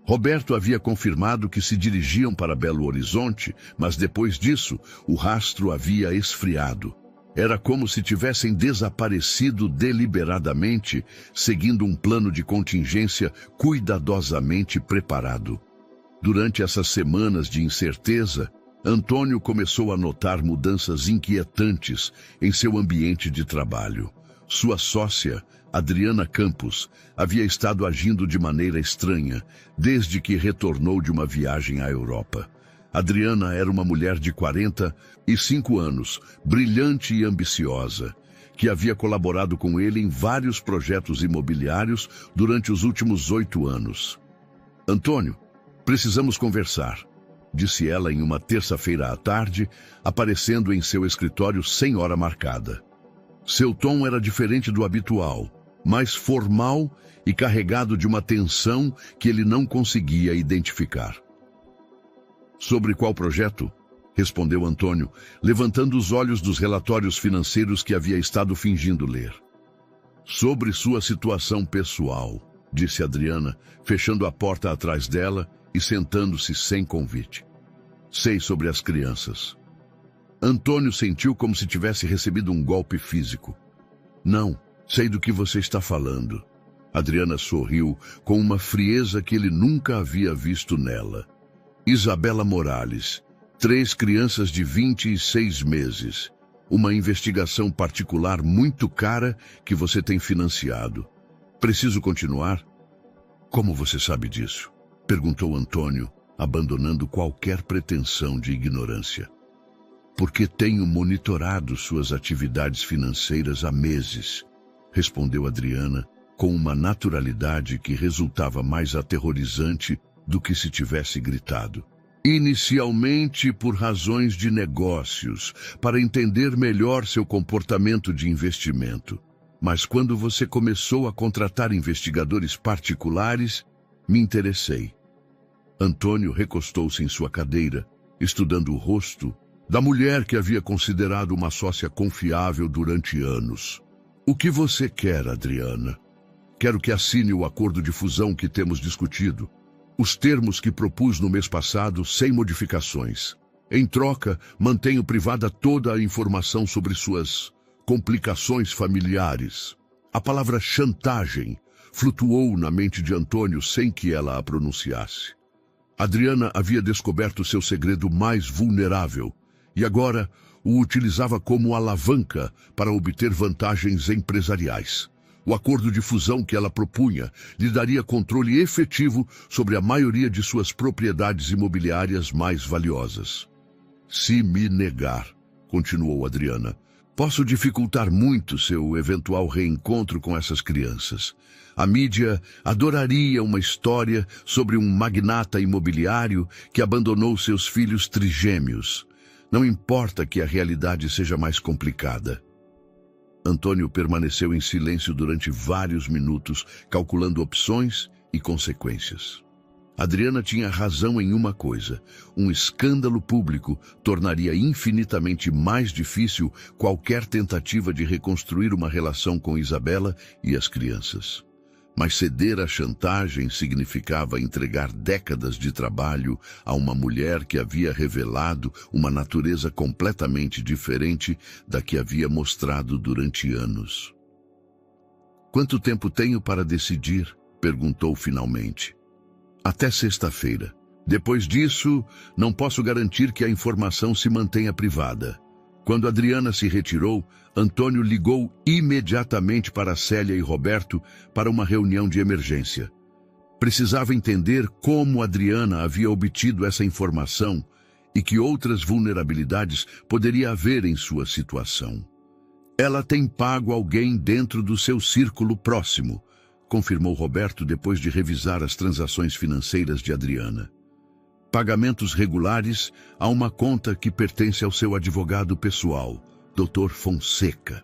Roberto havia confirmado que se dirigiam para Belo Horizonte, mas depois disso, o rastro havia esfriado. Era como se tivessem desaparecido deliberadamente, seguindo um plano de contingência cuidadosamente preparado. Durante essas semanas de incerteza, Antônio começou a notar mudanças inquietantes em seu ambiente de trabalho. Sua sócia, Adriana Campos, havia estado agindo de maneira estranha desde que retornou de uma viagem à Europa. Adriana era uma mulher de 45 anos, brilhante e ambiciosa, que havia colaborado com ele em vários projetos imobiliários durante os últimos 8 anos. Antônio, precisamos conversar, disse ela em uma terça-feira à tarde, aparecendo em seu escritório sem hora marcada. Seu tom era diferente do habitual, mais formal e carregado de uma tensão que ele não conseguia identificar. Sobre qual projeto? Respondeu Antônio, levantando os olhos dos relatórios financeiros que havia estado fingindo ler. Sobre sua situação pessoal, disse Adriana, fechando a porta atrás dela e sentando-se sem convite. Sei sobre as crianças. Antônio sentiu como se tivesse recebido um golpe físico. Não, sei do que você está falando. Adriana sorriu com uma frieza que ele nunca havia visto nela. Isabela Morales, 3 crianças de 26 meses. Uma investigação particular muito cara que você tem financiado. Preciso continuar? Como você sabe disso? Perguntou Antônio, abandonando qualquer pretensão de ignorância. Porque tenho monitorado suas atividades financeiras há meses, respondeu Adriana, com uma naturalidade que resultava mais aterrorizante do que se tivesse gritado. Inicialmente por razões de negócios, para entender melhor seu comportamento de investimento. Mas quando você começou a contratar investigadores particulares, me interessei. Antônio recostou-se em sua cadeira, estudando o rosto da mulher que havia considerado uma sócia confiável durante anos. O que você quer, Adriana? Quero que assine o acordo de fusão que temos discutido. Os termos que propus no mês passado, sem modificações. Em troca, mantenho privada toda a informação sobre suas complicações familiares. A palavra chantagem flutuou na mente de Antônio sem que ela a pronunciasse. Adriana havia descoberto seu segredo mais vulnerável e agora o utilizava como alavanca para obter vantagens empresariais. O acordo de fusão que ela propunha lhe daria controle efetivo sobre a maioria de suas propriedades imobiliárias mais valiosas. Se me negar, continuou Adriana, posso dificultar muito seu eventual reencontro com essas crianças. A mídia adoraria uma história sobre um magnata imobiliário que abandonou seus filhos trigêmeos. Não importa que a realidade seja mais complicada. Antônio permaneceu em silêncio durante vários minutos, calculando opções e consequências. Adriana tinha razão em uma coisa: um escândalo público tornaria infinitamente mais difícil qualquer tentativa de reconstruir uma relação com Isabela e as crianças. Mas ceder à chantagem significava entregar décadas de trabalho a uma mulher que havia revelado uma natureza completamente diferente da que havia mostrado durante anos. Quanto tempo tenho para decidir? Perguntou finalmente. Até sexta-feira. Depois disso, não posso garantir que a informação se mantenha privada. Quando Adriana se retirou, Antônio ligou imediatamente para Célia e Roberto para uma reunião de emergência. Precisava entender como Adriana havia obtido essa informação e que outras vulnerabilidades poderia haver em sua situação. Ela tem pago alguém dentro do seu círculo próximo, confirmou Roberto depois de revisar as transações financeiras de Adriana. Pagamentos regulares a uma conta que pertence ao seu advogado pessoal, Dr. Fonseca.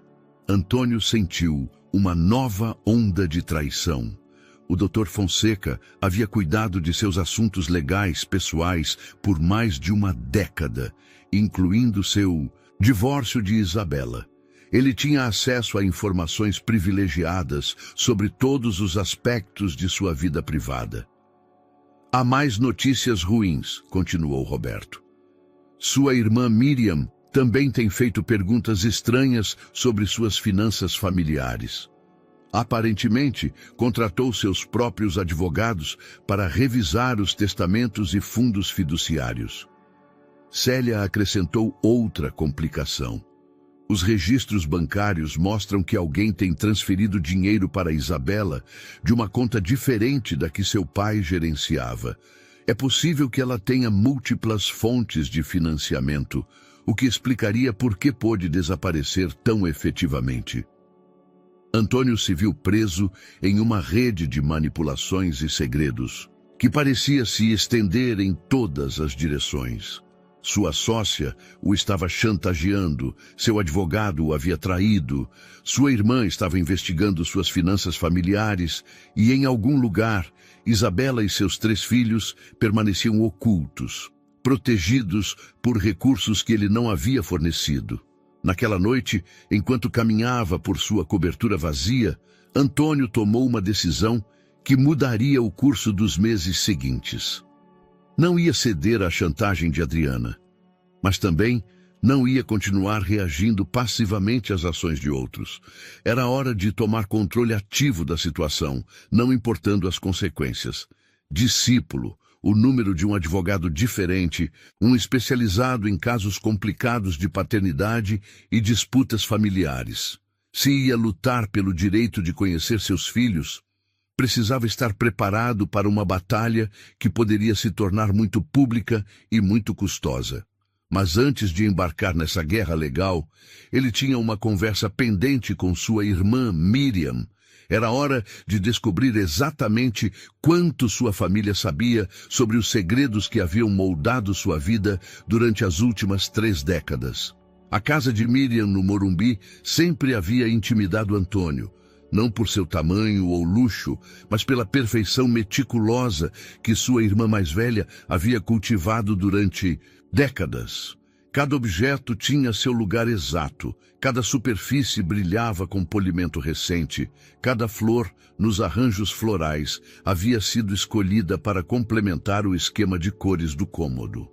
Antônio sentiu uma nova onda de traição. O Dr. Fonseca havia cuidado de seus assuntos legais pessoais por mais de uma década, incluindo seu divórcio de Isabela. Ele tinha acesso a informações privilegiadas sobre todos os aspectos de sua vida privada. Há mais notícias ruins, continuou Roberto. Sua irmã Miriam também tem feito perguntas estranhas sobre suas finanças familiares. Aparentemente, contratou seus próprios advogados para revisar os testamentos e fundos fiduciários. Célia acrescentou outra complicação. Os registros bancários mostram que alguém tem transferido dinheiro para Isabela de uma conta diferente da que seu pai gerenciava. É possível que ela tenha múltiplas fontes de financiamento, o que explicaria por que pôde desaparecer tão efetivamente. Antônio se viu preso em uma rede de manipulações e segredos, que parecia se estender em todas as direções. Sua sócia o estava chantageando, seu advogado o havia traído, sua irmã estava investigando suas finanças familiares e, em algum lugar, Isabela e seus 3 filhos permaneciam ocultos, protegidos por recursos que ele não havia fornecido. Naquela noite, enquanto caminhava por sua cobertura vazia, Antônio tomou uma decisão que mudaria o curso dos meses seguintes. Não ia ceder à chantagem de Adriana, mas também não ia continuar reagindo passivamente às ações de outros. Era hora de tomar controle ativo da situação, não importando as consequências. Discípulo, o número de um advogado diferente, um especializado em casos complicados de paternidade e disputas familiares. Se ia lutar pelo direito de conhecer seus filhos, precisava estar preparado para uma batalha que poderia se tornar muito pública e muito custosa. Mas antes de embarcar nessa guerra legal, ele tinha uma conversa pendente com sua irmã Miriam. Era hora de descobrir exatamente quanto sua família sabia sobre os segredos que haviam moldado sua vida durante as últimas 3 décadas. A casa de Miriam no Morumbi sempre havia intimidado Antônio, não por seu tamanho ou luxo, mas pela perfeição meticulosa que sua irmã mais velha havia cultivado durante décadas. Cada objeto tinha seu lugar exato, cada superfície brilhava com polimento recente, cada flor, nos arranjos florais, havia sido escolhida para complementar o esquema de cores do cômodo.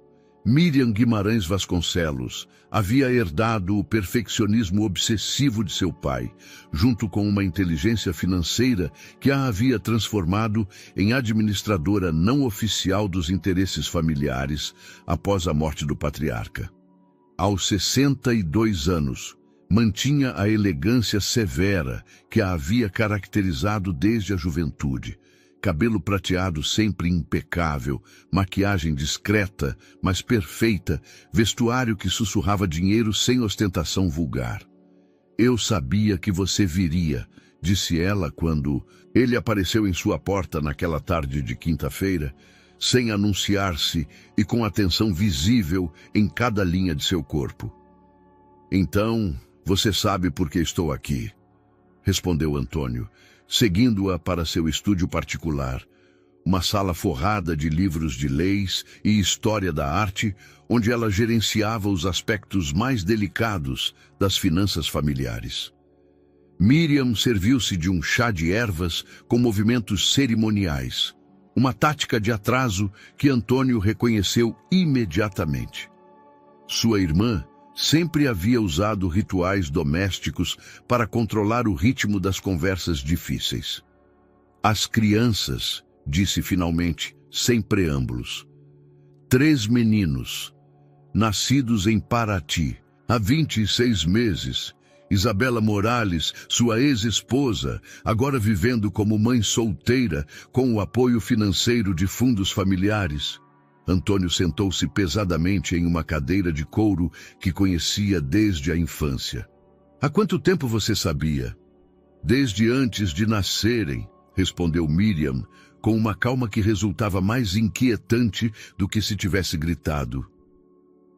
Miriam Guimarães Vasconcelos havia herdado o perfeccionismo obsessivo de seu pai, junto com uma inteligência financeira que a havia transformado em administradora não oficial dos interesses familiares após a morte do patriarca. Aos 62 anos, mantinha a elegância severa que a havia caracterizado desde a juventude. Cabelo prateado sempre impecável, maquiagem discreta, mas perfeita, vestuário que sussurrava dinheiro sem ostentação vulgar. "Eu sabia que você viria", disse ela quando ele apareceu em sua porta naquela tarde de quinta-feira, sem anunciar-se e com atenção visível em cada linha de seu corpo. "Então, você sabe por que estou aqui", respondeu Antônio, seguindo-a para seu estúdio particular, uma sala forrada de livros de leis e história da arte, onde ela gerenciava os aspectos mais delicados das finanças familiares. Miriam serviu-se de um chá de ervas com movimentos cerimoniais, uma tática de atraso que Antônio reconheceu imediatamente. Sua irmã sempre havia usado rituais domésticos para controlar o ritmo das conversas difíceis. "As crianças", disse finalmente, sem preâmbulos. 3 meninos, nascidos em Paraty, há 26 meses. Isabela Morales, sua ex-esposa, agora vivendo como mãe solteira, com o apoio financeiro de fundos familiares. Antônio sentou-se pesadamente em uma cadeira de couro que conhecia desde a infância. "Há quanto tempo você sabia?" "Desde antes de nascerem", respondeu Miriam, com uma calma que resultava mais inquietante do que se tivesse gritado.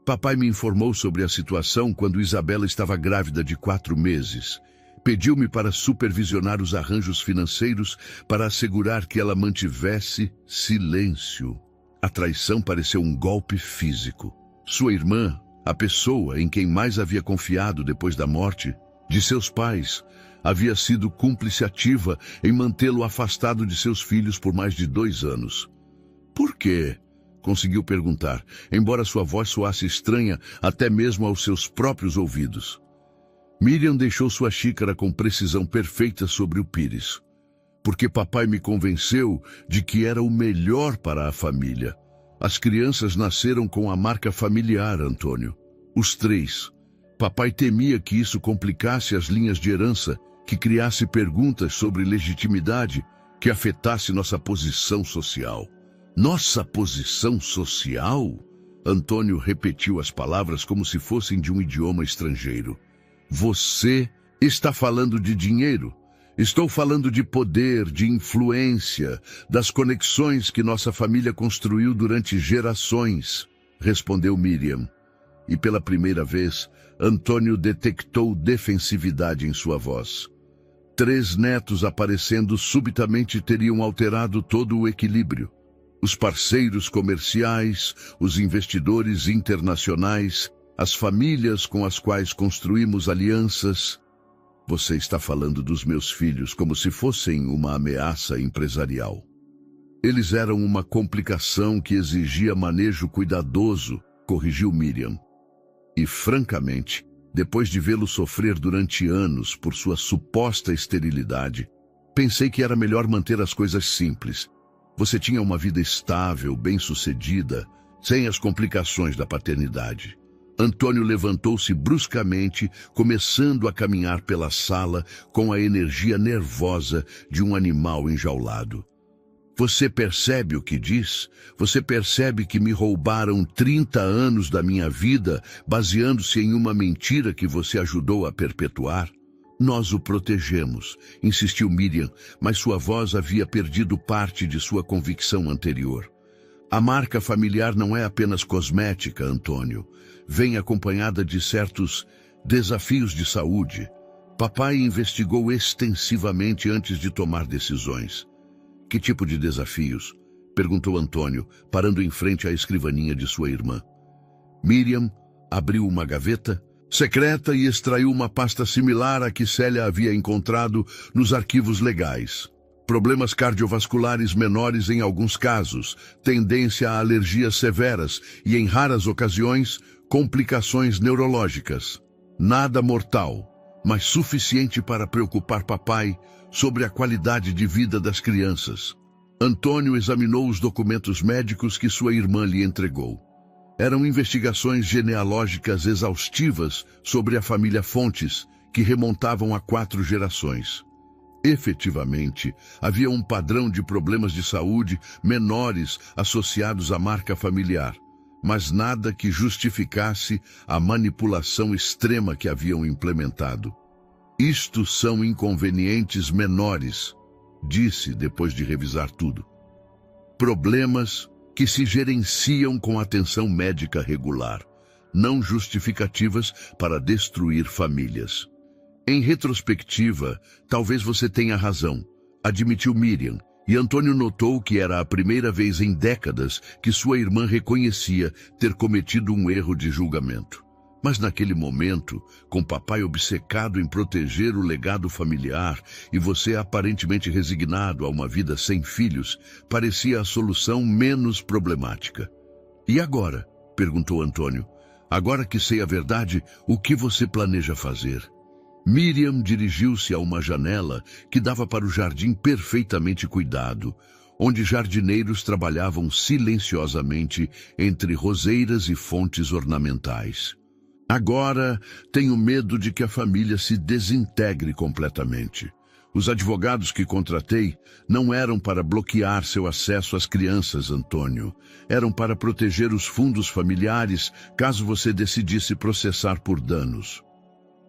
"Papai me informou sobre a situação quando Isabela estava grávida de 4 meses. Pediu-me para supervisionar os arranjos financeiros para assegurar que ela mantivesse silêncio." A traição pareceu um golpe físico. Sua irmã, a pessoa em quem mais havia confiado depois da morte de seus pais, havia sido cúmplice ativa em mantê-lo afastado de seus filhos por mais de 2 anos. "Por quê?", conseguiu perguntar, embora sua voz soasse estranha até mesmo aos seus próprios ouvidos. Miriam deixou sua xícara com precisão perfeita sobre o pires. "Porque papai me convenceu de que era o melhor para a família. As crianças nasceram com a marca familiar, Antônio. Os 3. Papai temia que isso complicasse as linhas de herança, que criasse perguntas sobre legitimidade, que afetasse nossa posição social." "Nossa posição social?" Antônio repetiu as palavras como se fossem de um idioma estrangeiro. Você está falando de dinheiro? Estou falando de poder, de influência, das conexões que nossa família construiu durante gerações, respondeu Miriam. E pela primeira vez, Antônio detectou defensividade em sua voz. 3 netos aparecendo subitamente teriam alterado todo o equilíbrio. Os parceiros comerciais, os investidores internacionais, as famílias com as quais construímos alianças. Você está falando dos meus filhos como se fossem uma ameaça empresarial. Eles eram uma complicação que exigia manejo cuidadoso, corrigiu Miriam. E, francamente, depois de vê-lo sofrer durante anos por sua suposta esterilidade, pensei que era melhor manter as coisas simples. Você tinha uma vida estável, bem-sucedida, sem as complicações da paternidade. Antônio levantou-se bruscamente, começando a caminhar pela sala com a energia nervosa de um animal enjaulado. Você percebe o que diz? Você percebe que me roubaram 30 anos da minha vida, baseando-se em uma mentira que você ajudou a perpetuar? Nós o protegemos, insistiu Miriam, mas sua voz havia perdido parte de sua convicção anterior. A marca familiar não é apenas cosmética, Antônio. Vem acompanhada de certos desafios de saúde. Papai investigou extensivamente antes de tomar decisões. Que tipo de desafios? Perguntou Antônio, parando em frente à escrivaninha de sua irmã. Miriam abriu uma gaveta secreta e extraiu uma pasta similar à que Célia havia encontrado nos arquivos legais. Problemas cardiovasculares menores em alguns casos, tendência a alergias severas e, em raras ocasiões, complicações neurológicas. Nada mortal, mas suficiente para preocupar papai sobre a qualidade de vida das crianças. Antônio examinou os documentos médicos que sua irmã lhe entregou. Eram investigações genealógicas exaustivas sobre a família Fontes, que remontavam a 4 gerações. Efetivamente, havia um padrão de problemas de saúde menores associados à marca familiar, mas nada que justificasse a manipulação extrema que haviam implementado. Isto são inconvenientes menores, disse depois de revisar tudo. Problemas que se gerenciam com atenção médica regular, não justificativas para destruir famílias. Em retrospectiva, talvez você tenha razão, admitiu Miriam, e Antônio notou que era a primeira vez em décadas que sua irmã reconhecia ter cometido um erro de julgamento. Mas naquele momento, com papai obcecado em proteger o legado familiar e você aparentemente resignado a uma vida sem filhos, parecia a solução menos problemática. E agora? Perguntou Antônio. Agora que sei a verdade, o que você planeja fazer? Miriam dirigiu-se a uma janela que dava para o jardim perfeitamente cuidado, onde jardineiros trabalhavam silenciosamente entre roseiras e fontes ornamentais. Agora, tenho medo de que a família se desintegre completamente. Os advogados que contratei não eram para bloquear seu acesso às crianças, Antônio. Eram para proteger os fundos familiares caso você decidisse processar por danos.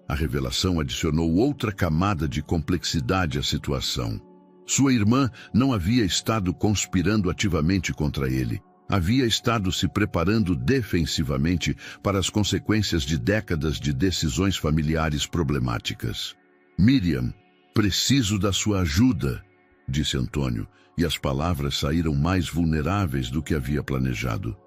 A revelação adicionou outra camada de complexidade à situação. Sua irmã não havia estado conspirando ativamente contra ele. Havia estado se preparando defensivamente para as consequências de décadas de decisões familiares problemáticas. Miriam, preciso da sua ajuda, disse Antônio, e as palavras saíram mais vulneráveis do que havia planejado.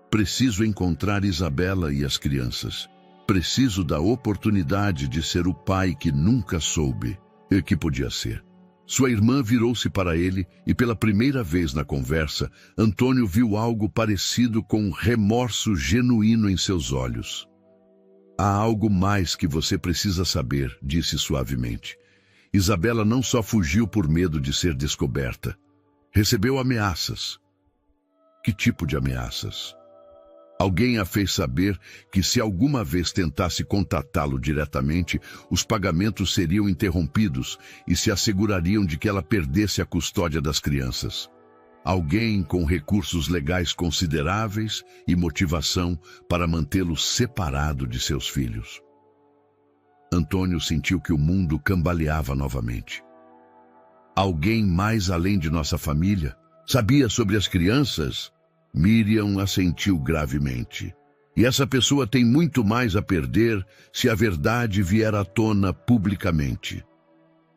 Preciso encontrar Isabela e as crianças. Preciso da oportunidade de ser o pai que nunca soube e que podia ser. Sua irmã virou-se para ele e, pela primeira vez na conversa, Antônio viu algo parecido com um remorso genuíno em seus olhos. Há algo mais que você precisa saber, disse suavemente. Isabela não só fugiu por medo de ser descoberta. Recebeu ameaças. Que tipo de ameaças? Alguém a fez saber que se alguma vez tentasse contatá-lo diretamente, os pagamentos seriam interrompidos e se assegurariam de que ela perdesse a custódia das crianças. alguém com recursos legais consideráveis e motivação para mantê-lo separado de seus filhos. Antônio sentiu que o mundo cambaleava novamente. Alguém mais além de nossa família sabia sobre as crianças? Miriam assentiu gravemente. E essa pessoa tem muito mais a perder se a verdade vier à tona publicamente.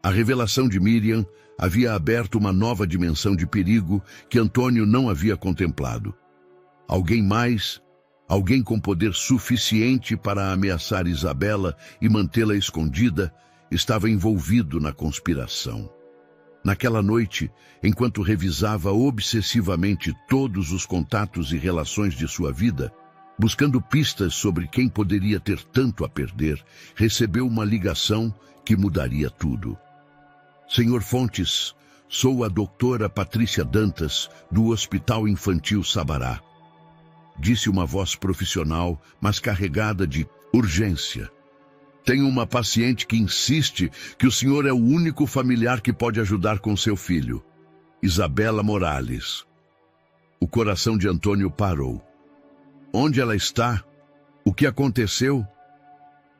A revelação de Miriam havia aberto uma nova dimensão de perigo que Antônio não havia contemplado. Alguém mais, alguém com poder suficiente para ameaçar Isabela e mantê-la escondida, estava envolvido na conspiração. Naquela noite, enquanto revisava obsessivamente todos os contatos e relações de sua vida, buscando pistas sobre quem poderia ter tanto a perder, recebeu uma ligação que mudaria tudo. Senhor Fontes, sou a doutora Patrícia Dantas, do Hospital Infantil Sabará. Disse uma voz profissional, mas carregada de urgência. Tenho uma paciente que insiste que o senhor é o único familiar que pode ajudar com seu filho. Isabela Morales. O coração de Antônio parou. Onde ela está? O que aconteceu?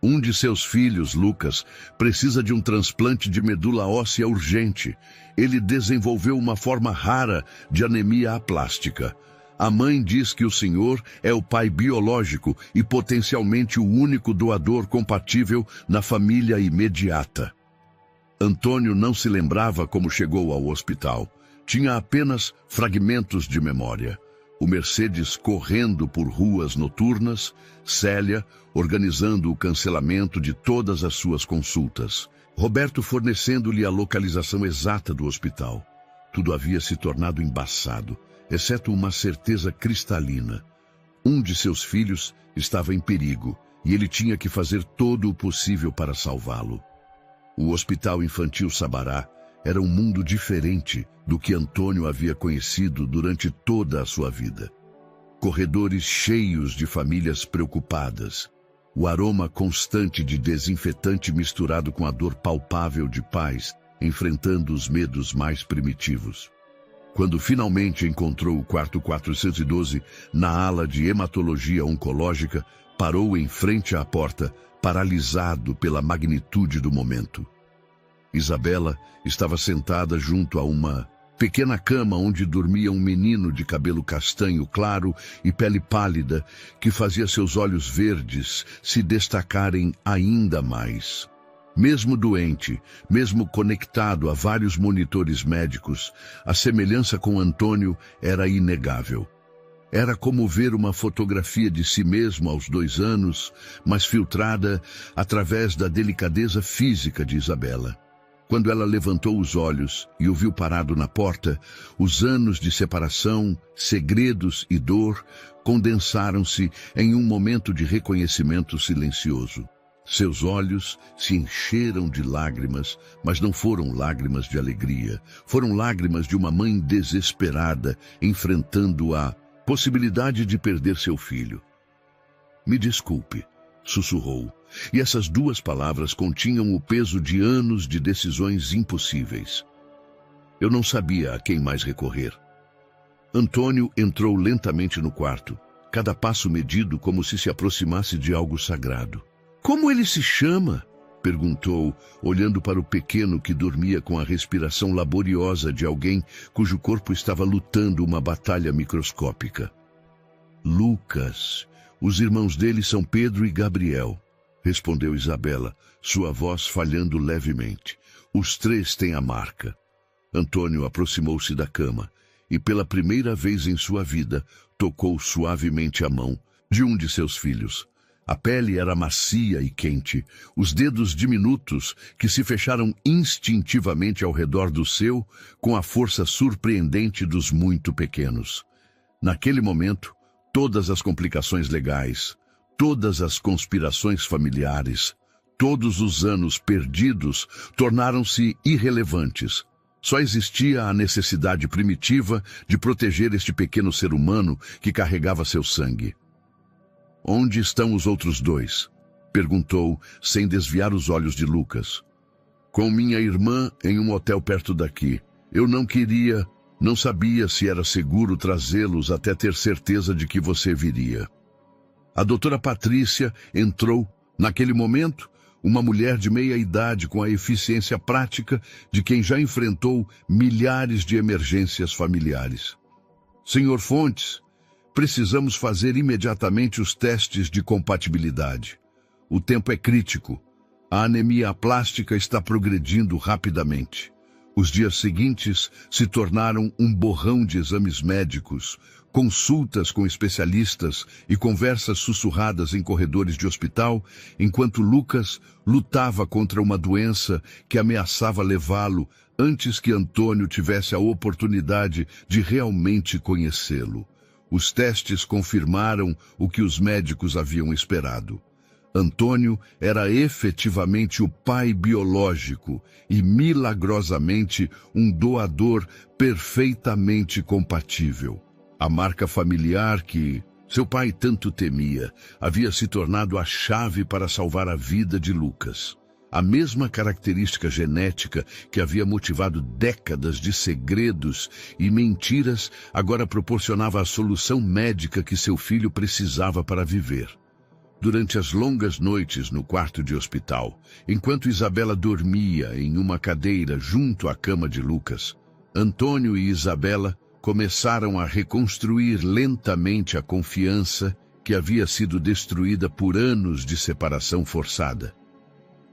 Um de seus filhos, Lucas, precisa de um transplante de medula óssea urgente. Ele desenvolveu uma forma rara de anemia aplástica. A mãe diz que o senhor é o pai biológico e potencialmente o único doador compatível na família imediata. Antônio não se lembrava como chegou ao hospital. Tinha apenas fragmentos de memória. O Mercedes correndo por ruas noturnas, Célia organizando o cancelamento de todas as suas consultas, Roberto fornecendo-lhe a localização exata do hospital. Tudo havia se tornado embaçado, exceto uma certeza cristalina. Um de seus filhos estava em perigo e ele tinha que fazer todo o possível para salvá-lo. O Hospital Infantil Sabará era um mundo diferente do que Antônio havia conhecido durante toda a sua vida. Corredores cheios de famílias preocupadas, o aroma constante de desinfetante misturado com a dor palpável de pais enfrentando os medos mais primitivos. Quando finalmente encontrou o quarto 412 na ala de hematologia oncológica, parou em frente à porta, paralisado pela magnitude do momento. Isabela estava sentada junto a uma pequena cama onde dormia um menino de cabelo castanho claro e pele pálida que fazia seus olhos verdes se destacarem ainda mais. Mesmo doente, mesmo conectado a vários monitores médicos, a semelhança com Antônio era inegável. Era como ver uma fotografia de si mesmo aos 2 anos, mas filtrada através da delicadeza física de Isabela. Quando ela levantou os olhos e o viu parado na porta, os anos de separação, segredos e dor condensaram-se em um momento de reconhecimento silencioso. Seus olhos se encheram de lágrimas, mas não foram lágrimas de alegria. Foram lágrimas de uma mãe desesperada, enfrentando a possibilidade de perder seu filho. Me desculpe, sussurrou, e essas 2 palavras continham o peso de anos de decisões impossíveis. Eu não sabia a quem mais recorrer. Antônio entrou lentamente no quarto, cada passo medido como se aproximasse de algo sagrado. Como ele se chama? Perguntou, olhando para o pequeno que dormia com a respiração laboriosa de alguém cujo corpo estava lutando uma batalha microscópica. Lucas. Os irmãos dele são Pedro e Gabriel, respondeu Isabela, sua voz falhando levemente. Os 3 têm a marca. Antônio aproximou-se da cama e, pela primeira vez em sua vida, tocou suavemente a mão de um de seus filhos. A pele era macia e quente, os dedos diminutos que se fecharam instintivamente ao redor do seu com a força surpreendente dos muito pequenos. Naquele momento, todas as complicações legais, todas as conspirações familiares, todos os anos perdidos tornaram-se irrelevantes. Só existia a necessidade primitiva de proteger este pequeno ser humano que carregava seu sangue. Onde estão os outros 2? Perguntou, sem desviar os olhos de Lucas. Com minha irmã em um hotel perto daqui. Eu não queria... Não sabia se era seguro trazê-los até ter certeza de que você viria. A doutora Patrícia entrou, naquele momento, uma mulher de meia idade com a eficiência prática de quem já enfrentou milhares de emergências familiares. Senhor Fontes, precisamos fazer imediatamente os testes de compatibilidade. O tempo é crítico. A anemia aplástica está progredindo rapidamente. Os dias seguintes se tornaram um borrão de exames médicos, consultas com especialistas e conversas sussurradas em corredores de hospital, enquanto Lucas lutava contra uma doença que ameaçava levá-lo antes que Antônio tivesse a oportunidade de realmente conhecê-lo. Os testes confirmaram o que os médicos haviam esperado. Antônio era efetivamente o pai biológico e, milagrosamente, um doador perfeitamente compatível. A marca familiar que seu pai tanto temia havia se tornado a chave para salvar a vida de Lucas. A mesma característica genética que havia motivado décadas de segredos e mentiras agora proporcionava a solução médica que seu filho precisava para viver. Durante as longas noites no quarto de hospital, enquanto Isabela dormia em uma cadeira junto à cama de Lucas, Antônio e Isabela começaram a reconstruir lentamente a confiança que havia sido destruída por anos de separação forçada.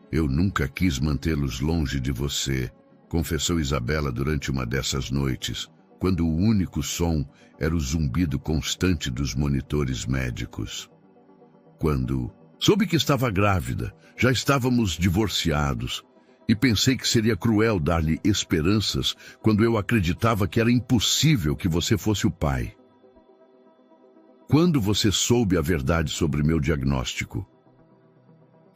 Eu nunca quis mantê-los longe de você, confessou Isabela durante uma dessas noites, quando o único som era o zumbido constante dos monitores médicos. Quando soube que estava grávida, já estávamos divorciados, e pensei que seria cruel dar-lhe esperanças quando eu acreditava que era impossível que você fosse o pai. Quando você soube a verdade sobre meu diagnóstico?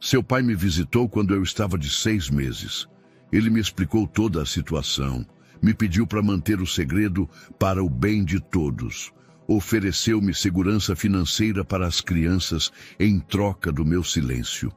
Seu pai me visitou quando eu estava de 6 meses. Ele me explicou toda a situação, me pediu para manter o segredo para o bem de todos. Ofereceu-me segurança financeira para as crianças em troca do meu silêncio.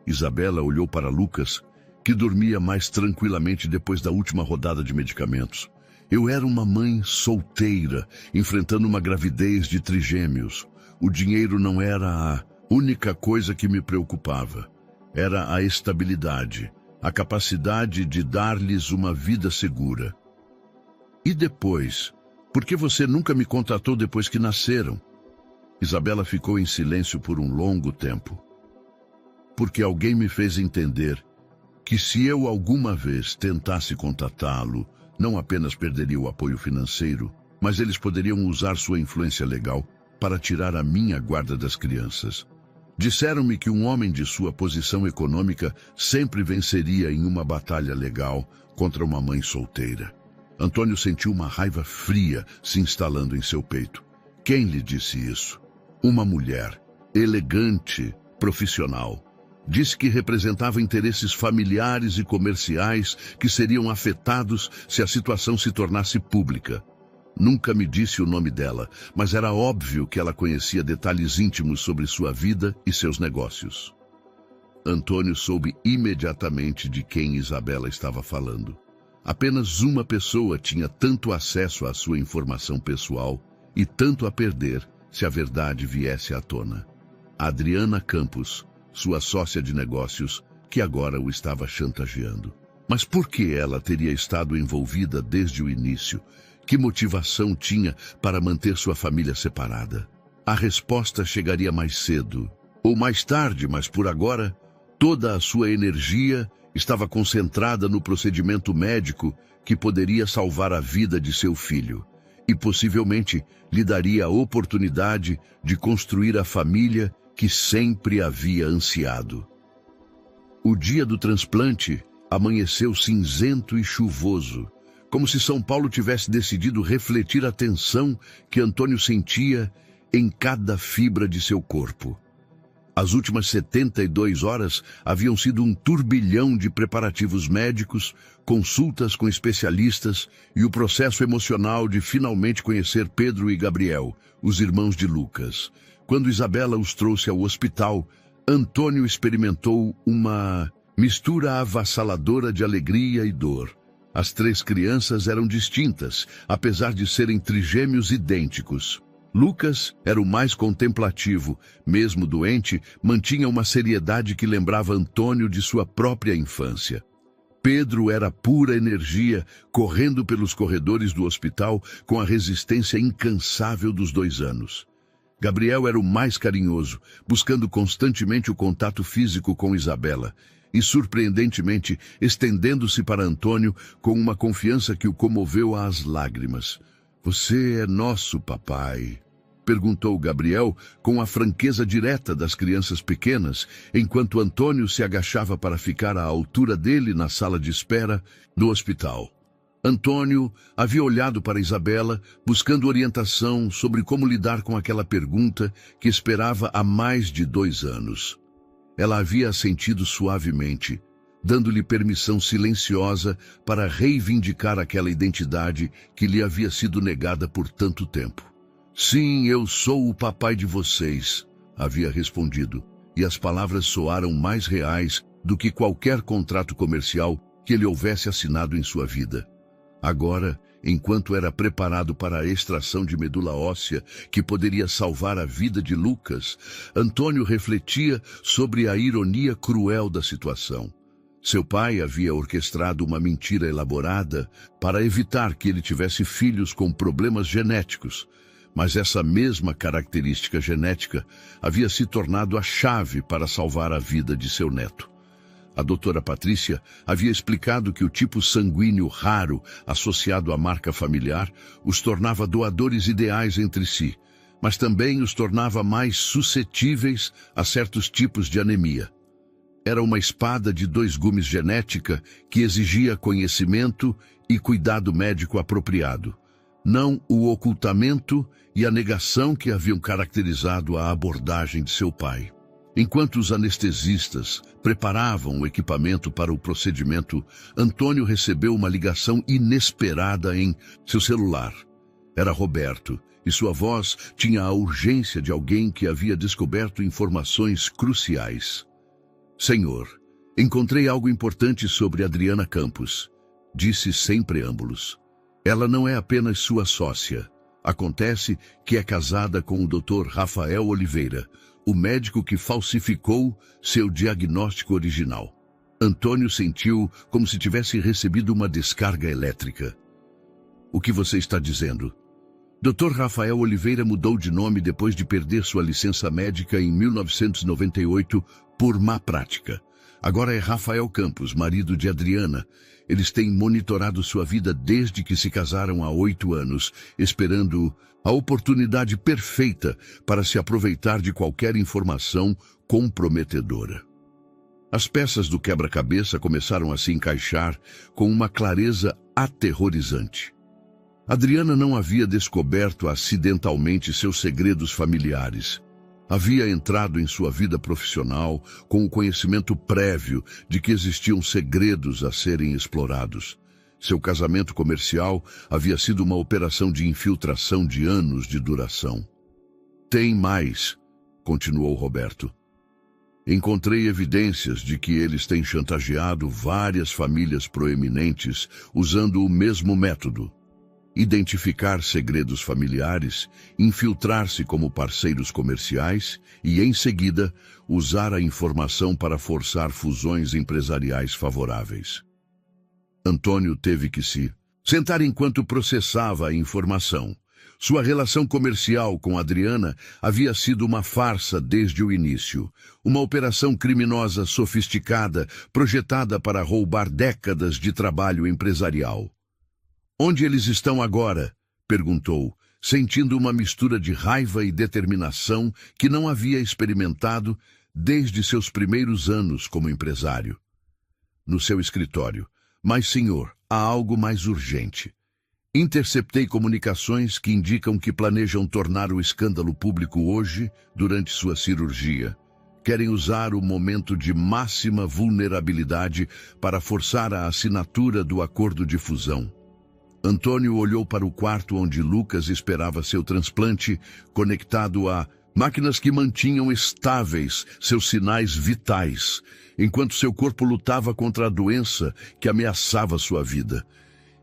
Isabela olhou para Lucas, que dormia mais tranquilamente depois da última rodada de medicamentos. Eu era uma mãe solteira, enfrentando uma gravidez de trigêmeos. O dinheiro não era a única coisa que me preocupava. Era a estabilidade, a capacidade de dar-lhes uma vida segura. E depois? Por que você nunca me contatou depois que nasceram? Isabela ficou em silêncio por um longo tempo. Porque alguém me fez entender que se eu alguma vez tentasse contatá-lo, não apenas perderia o apoio financeiro, mas eles poderiam usar sua influência legal para tirar a minha guarda das crianças. Disseram-me que um homem de sua posição econômica sempre venceria em uma batalha legal contra uma mãe solteira. Antônio sentiu uma raiva fria se instalando em seu peito. Quem lhe disse isso? Uma mulher, elegante, profissional. Disse que representava interesses familiares e comerciais que seriam afetados se a situação se tornasse pública. Nunca me disse o nome dela, mas era óbvio que ela conhecia detalhes íntimos sobre sua vida e seus negócios. Antônio soube imediatamente de quem Isabela estava falando. Apenas uma pessoa tinha tanto acesso à sua informação pessoal e tanto a perder se a verdade viesse à tona. Adriana Campos, sua sócia de negócios, que agora o estava chantageando. Mas por que ela teria estado envolvida desde o início? Que motivação tinha para manter sua família separada? A resposta chegaria mais cedo, ou mais tarde, mas por agora, toda a sua energia estava concentrada no procedimento médico que poderia salvar a vida de seu filho e possivelmente lhe daria a oportunidade de construir a família que sempre havia ansiado. O dia do transplante amanheceu cinzento e chuvoso, como se São Paulo tivesse decidido refletir a tensão que Antônio sentia em cada fibra de seu corpo. As últimas 72 horas haviam sido um turbilhão de preparativos médicos, consultas com especialistas e o processo emocional de finalmente conhecer Pedro e Gabriel, os irmãos de Lucas. Quando Isabela os trouxe ao hospital, Antônio experimentou uma mistura avassaladora de alegria e dor. As três crianças eram distintas, apesar de serem trigêmeos idênticos. Lucas era o mais contemplativo, mesmo doente, mantinha uma seriedade que lembrava Antônio de sua própria infância. Pedro era pura energia, correndo pelos corredores do hospital com a resistência incansável dos 2 anos. Gabriel era o mais carinhoso, buscando constantemente o contato físico com Isabela, e, surpreendentemente, estendendo-se para Antônio com uma confiança que o comoveu às lágrimas. "Você é nosso papai?" perguntou Gabriel com a franqueza direta das crianças pequenas, enquanto Antônio se agachava para ficar à altura dele na sala de espera do hospital. Antônio havia olhado para Isabela, buscando orientação sobre como lidar com aquela pergunta que esperava há mais de 2 anos. Ela havia assentido suavemente, dando-lhe permissão silenciosa para reivindicar aquela identidade que lhe havia sido negada por tanto tempo. "Sim, eu sou o papai de vocês", havia respondido, e as palavras soaram mais reais do que qualquer contrato comercial que ele houvesse assinado em sua vida. Agora, enquanto era preparado para a extração de medula óssea que poderia salvar a vida de Lucas, Antônio refletia sobre a ironia cruel da situação. Seu pai havia orquestrado uma mentira elaborada para evitar que ele tivesse filhos com problemas genéticos, mas essa mesma característica genética havia se tornado a chave para salvar a vida de seu neto. A doutora Patrícia havia explicado que o tipo sanguíneo raro associado à marca familiar os tornava doadores ideais entre si, mas também os tornava mais suscetíveis a certos tipos de anemia. Era uma espada de 2 gumes genética que exigia conhecimento e cuidado médico apropriado, não o ocultamento e a negação que haviam caracterizado a abordagem de seu pai. Enquanto os anestesistas preparavam o equipamento para o procedimento, Antônio recebeu uma ligação inesperada em seu celular. Era Roberto, e sua voz tinha a urgência de alguém que havia descoberto informações cruciais. "Senhor, encontrei algo importante sobre Adriana Campos", disse sem preâmbulos. "Ela não é apenas sua sócia. Acontece que é casada com o Dr. Rafael Oliveira, o médico que falsificou seu diagnóstico original." Antônio sentiu como se tivesse recebido uma descarga elétrica. "O que você está dizendo?" Dr. Rafael Oliveira mudou de nome depois de perder sua licença médica em 1998 por má prática. Agora é Rafael Campos, marido de Adriana. Eles têm monitorado sua vida desde que se casaram há 8 anos, esperando a oportunidade perfeita para se aproveitar de qualquer informação comprometedora. As peças do quebra-cabeça começaram a se encaixar com uma clareza aterrorizante. Adriana não havia descoberto acidentalmente seus segredos familiares. Havia entrado em sua vida profissional com o conhecimento prévio de que existiam segredos a serem explorados. Seu casamento comercial havia sido uma operação de infiltração de anos de duração. "Tem mais", continuou Roberto. "Encontrei evidências de que eles têm chantageado várias famílias proeminentes usando o mesmo método: identificar segredos familiares, infiltrar-se como parceiros comerciais e, em seguida, usar a informação para forçar fusões empresariais favoráveis." Antônio teve que se sentar enquanto processava a informação. Sua relação comercial com Adriana havia sido uma farsa desde o início, uma operação criminosa sofisticada projetada para roubar décadas de trabalho empresarial. "Onde eles estão agora?", perguntou, sentindo uma mistura de raiva e determinação que não havia experimentado desde seus primeiros anos como empresário. "No seu escritório. Mas, senhor, há algo mais urgente. Interceptei comunicações que indicam que planejam tornar o escândalo público hoje, durante sua cirurgia. Querem usar o momento de máxima vulnerabilidade para forçar a assinatura do acordo de fusão." Antônio olhou para o quarto onde Lucas esperava seu transplante, conectado a máquinas que mantinham estáveis seus sinais vitais, enquanto seu corpo lutava contra a doença que ameaçava sua vida.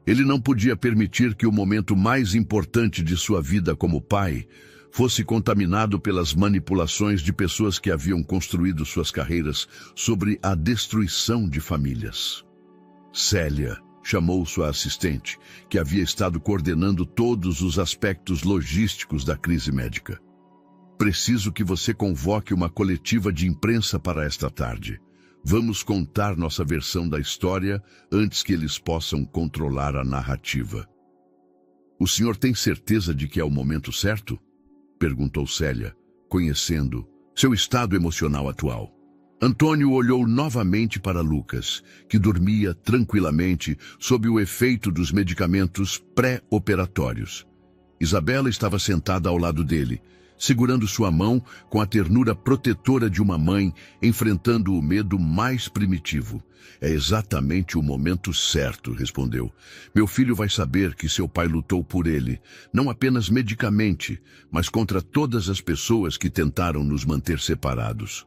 Ele não podia permitir que o momento mais importante de sua vida como pai fosse contaminado pelas manipulações de pessoas que haviam construído suas carreiras sobre a destruição de famílias. Célia chamou sua assistente, que havia estado coordenando todos os aspectos logísticos da crise médica. Preciso que você convoque uma coletiva de imprensa para esta tarde. Vamos contar nossa versão da história antes que eles possam controlar a narrativa. O senhor tem certeza de que é o momento certo? Perguntou Célia, conhecendo seu estado emocional atual. Antônio olhou novamente para Lucas, que dormia tranquilamente sob o efeito dos medicamentos pré-operatórios. Isabela estava sentada ao lado dele, segurando sua mão com a ternura protetora de uma mãe, enfrentando o medo mais primitivo. É exatamente o momento certo, respondeu. Meu filho vai saber que seu pai lutou por ele, não apenas medicamente, mas contra todas as pessoas que tentaram nos manter separados.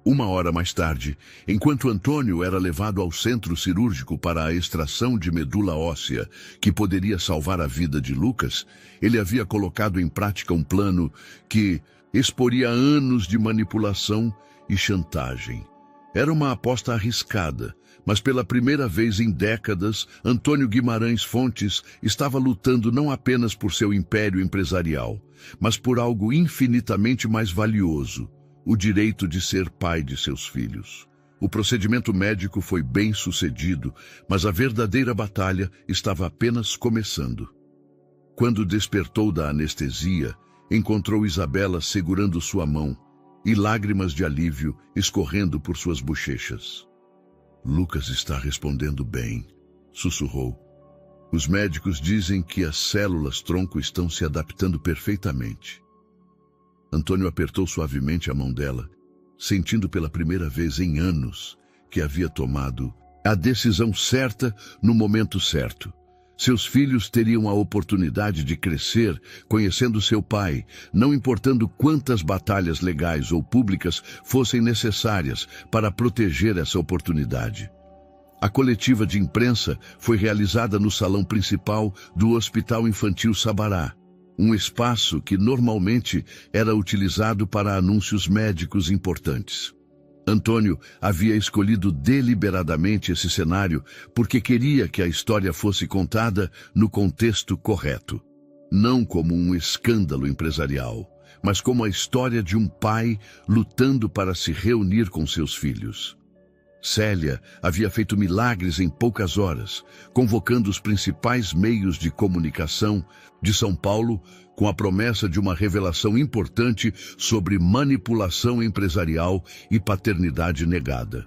1 hora mais tarde, enquanto Antônio era levado ao centro cirúrgico para a extração de medula óssea, que poderia salvar a vida de Lucas, ele havia colocado em prática um plano que exporia anos de manipulação e chantagem. Era uma aposta arriscada, mas pela primeira vez em décadas, Antônio Guimarães Fontes estava lutando não apenas por seu império empresarial, mas por algo infinitamente mais valioso: o direito de ser pai de seus filhos. O procedimento médico foi bem sucedido, mas a verdadeira batalha estava apenas começando. Quando despertou da anestesia, encontrou Isabela segurando sua mão e lágrimas de alívio escorrendo por suas bochechas. Lucas está respondendo bem, sussurrou. Os médicos dizem que as células-tronco estão se adaptando perfeitamente. Antônio apertou suavemente a mão dela, sentindo pela primeira vez em anos que havia tomado a decisão certa no momento certo. Seus filhos teriam a oportunidade de crescer conhecendo seu pai, não importando quantas batalhas legais ou públicas fossem necessárias para proteger essa oportunidade. A coletiva de imprensa foi realizada no salão principal do Hospital Infantil Sabará, um espaço que normalmente era utilizado para anúncios médicos importantes. Antônio havia escolhido deliberadamente esse cenário porque queria que a história fosse contada no contexto correto. Não como um escândalo empresarial, mas como a história de um pai lutando para se reunir com seus filhos. Célia havia feito milagres em poucas horas, convocando os principais meios de comunicação de São Paulo com a promessa de uma revelação importante sobre manipulação empresarial e paternidade negada.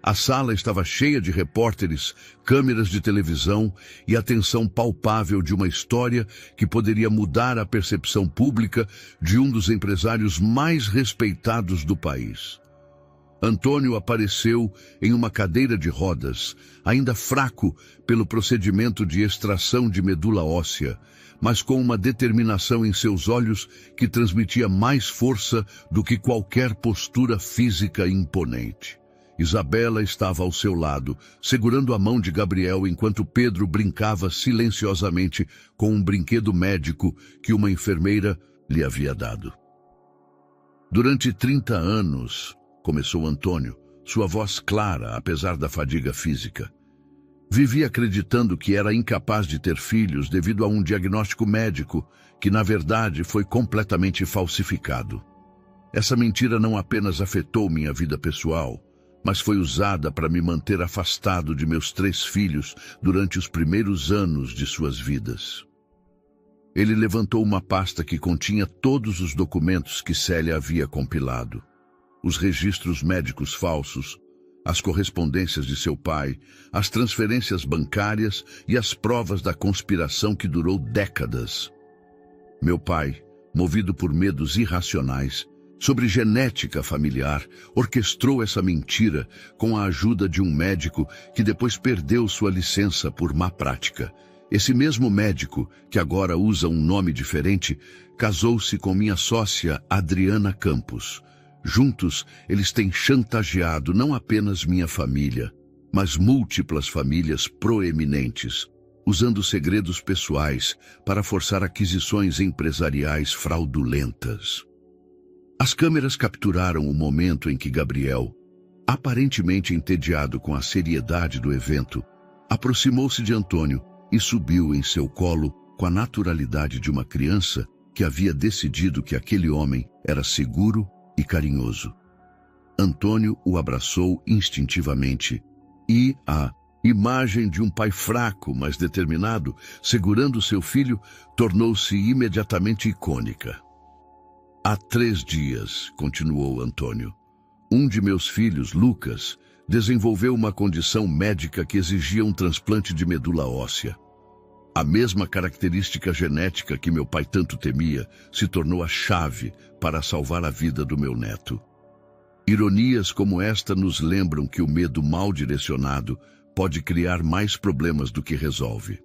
A sala estava cheia de repórteres, câmeras de televisão e a tensão palpável de uma história que poderia mudar a percepção pública de um dos empresários mais respeitados do país. Antônio apareceu em uma cadeira de rodas, ainda fraco pelo procedimento de extração de medula óssea, mas com uma determinação em seus olhos que transmitia mais força do que qualquer postura física imponente. Isabela estava ao seu lado, segurando a mão de Gabriel enquanto Pedro brincava silenciosamente com um brinquedo médico que uma enfermeira lhe havia dado. Durante 30 anos, começou Antônio, sua voz clara, apesar da fadiga física. Vivia acreditando que era incapaz de ter filhos devido a um diagnóstico médico que, na verdade, foi completamente falsificado. Essa mentira não apenas afetou minha vida pessoal, mas foi usada para me manter afastado de meus 3 filhos durante os primeiros anos de suas vidas. Ele levantou uma pasta que continha todos os documentos que Célia havia compilado. Os registros médicos falsos, as correspondências de seu pai, as transferências bancárias e as provas da conspiração que durou décadas. Meu pai, movido por medos irracionais sobre genética familiar, orquestrou essa mentira com a ajuda de um médico que depois perdeu sua licença por má prática. Esse mesmo médico, que agora usa um nome diferente, casou-se com minha sócia Adriana Campos. Juntos, eles têm chantageado não apenas minha família, mas múltiplas famílias proeminentes. usando segredos pessoais para forçar aquisições empresariais fraudulentas. As câmeras capturaram o momento em que Gabriel, aparentemente entediado com a seriedade do evento, aproximou-se de Antônio e subiu em seu colo com a naturalidade de uma criança que havia decidido que aquele homem era seguro e carinhoso. Antônio o abraçou instintivamente e a imagem de um pai fraco, mas determinado, segurando seu filho, tornou-se imediatamente icônica. Há 3 dias, continuou Antônio, um de meus filhos, Lucas, desenvolveu uma condição médica que exigia um transplante de medula óssea. A mesma característica genética que meu pai tanto temia se tornou a chave para salvar a vida do meu neto. Ironias como esta nos lembram que o medo mal direcionado pode criar mais problemas do que resolve.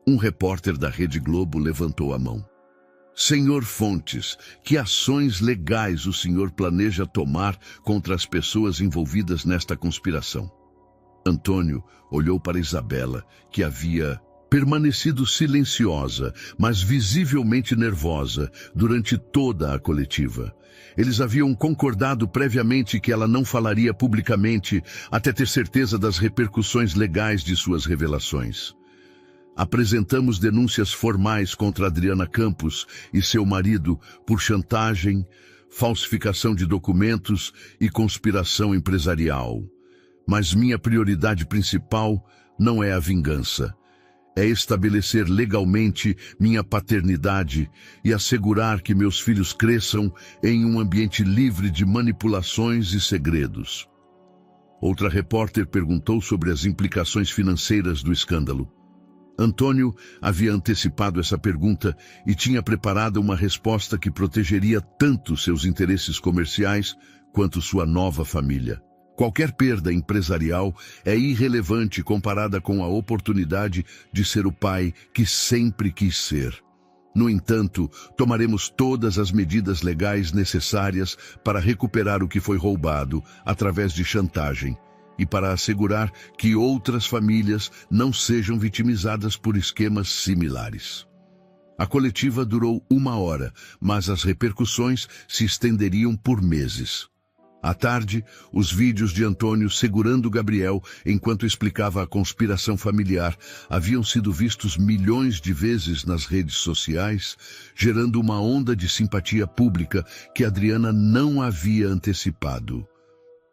Um repórter da Rede Globo levantou a mão. Senhor Fontes, que ações legais o senhor planeja tomar contra as pessoas envolvidas nesta conspiração? Antônio olhou para Isabela, que havia permanecido silenciosa, mas visivelmente nervosa durante toda a coletiva. Eles haviam concordado previamente que ela não falaria publicamente até ter certeza das repercussões legais de suas revelações. Apresentamos denúncias formais contra Adriana Campos e seu marido por chantagem, falsificação de documentos e conspiração empresarial. Mas minha prioridade principal não é a vingança. É estabelecer legalmente minha paternidade e assegurar que meus filhos cresçam em um ambiente livre de manipulações e segredos. Outra repórter perguntou sobre as implicações financeiras do escândalo. Antônio havia antecipado essa pergunta e tinha preparado uma resposta que protegeria tanto seus interesses comerciais quanto sua nova família. Qualquer perda empresarial é irrelevante comparada com a oportunidade de ser o pai que sempre quis ser. No entanto, tomaremos todas as medidas legais necessárias para recuperar o que foi roubado através de chantagem e para assegurar que outras famílias não sejam vitimizadas por esquemas similares. A coletiva durou 1 hora, mas as repercussões se estenderiam por meses. À tarde, os vídeos de Antônio segurando Gabriel enquanto explicava a conspiração familiar haviam sido vistos milhões de vezes nas redes sociais, gerando uma onda de simpatia pública que Adriana não havia antecipado.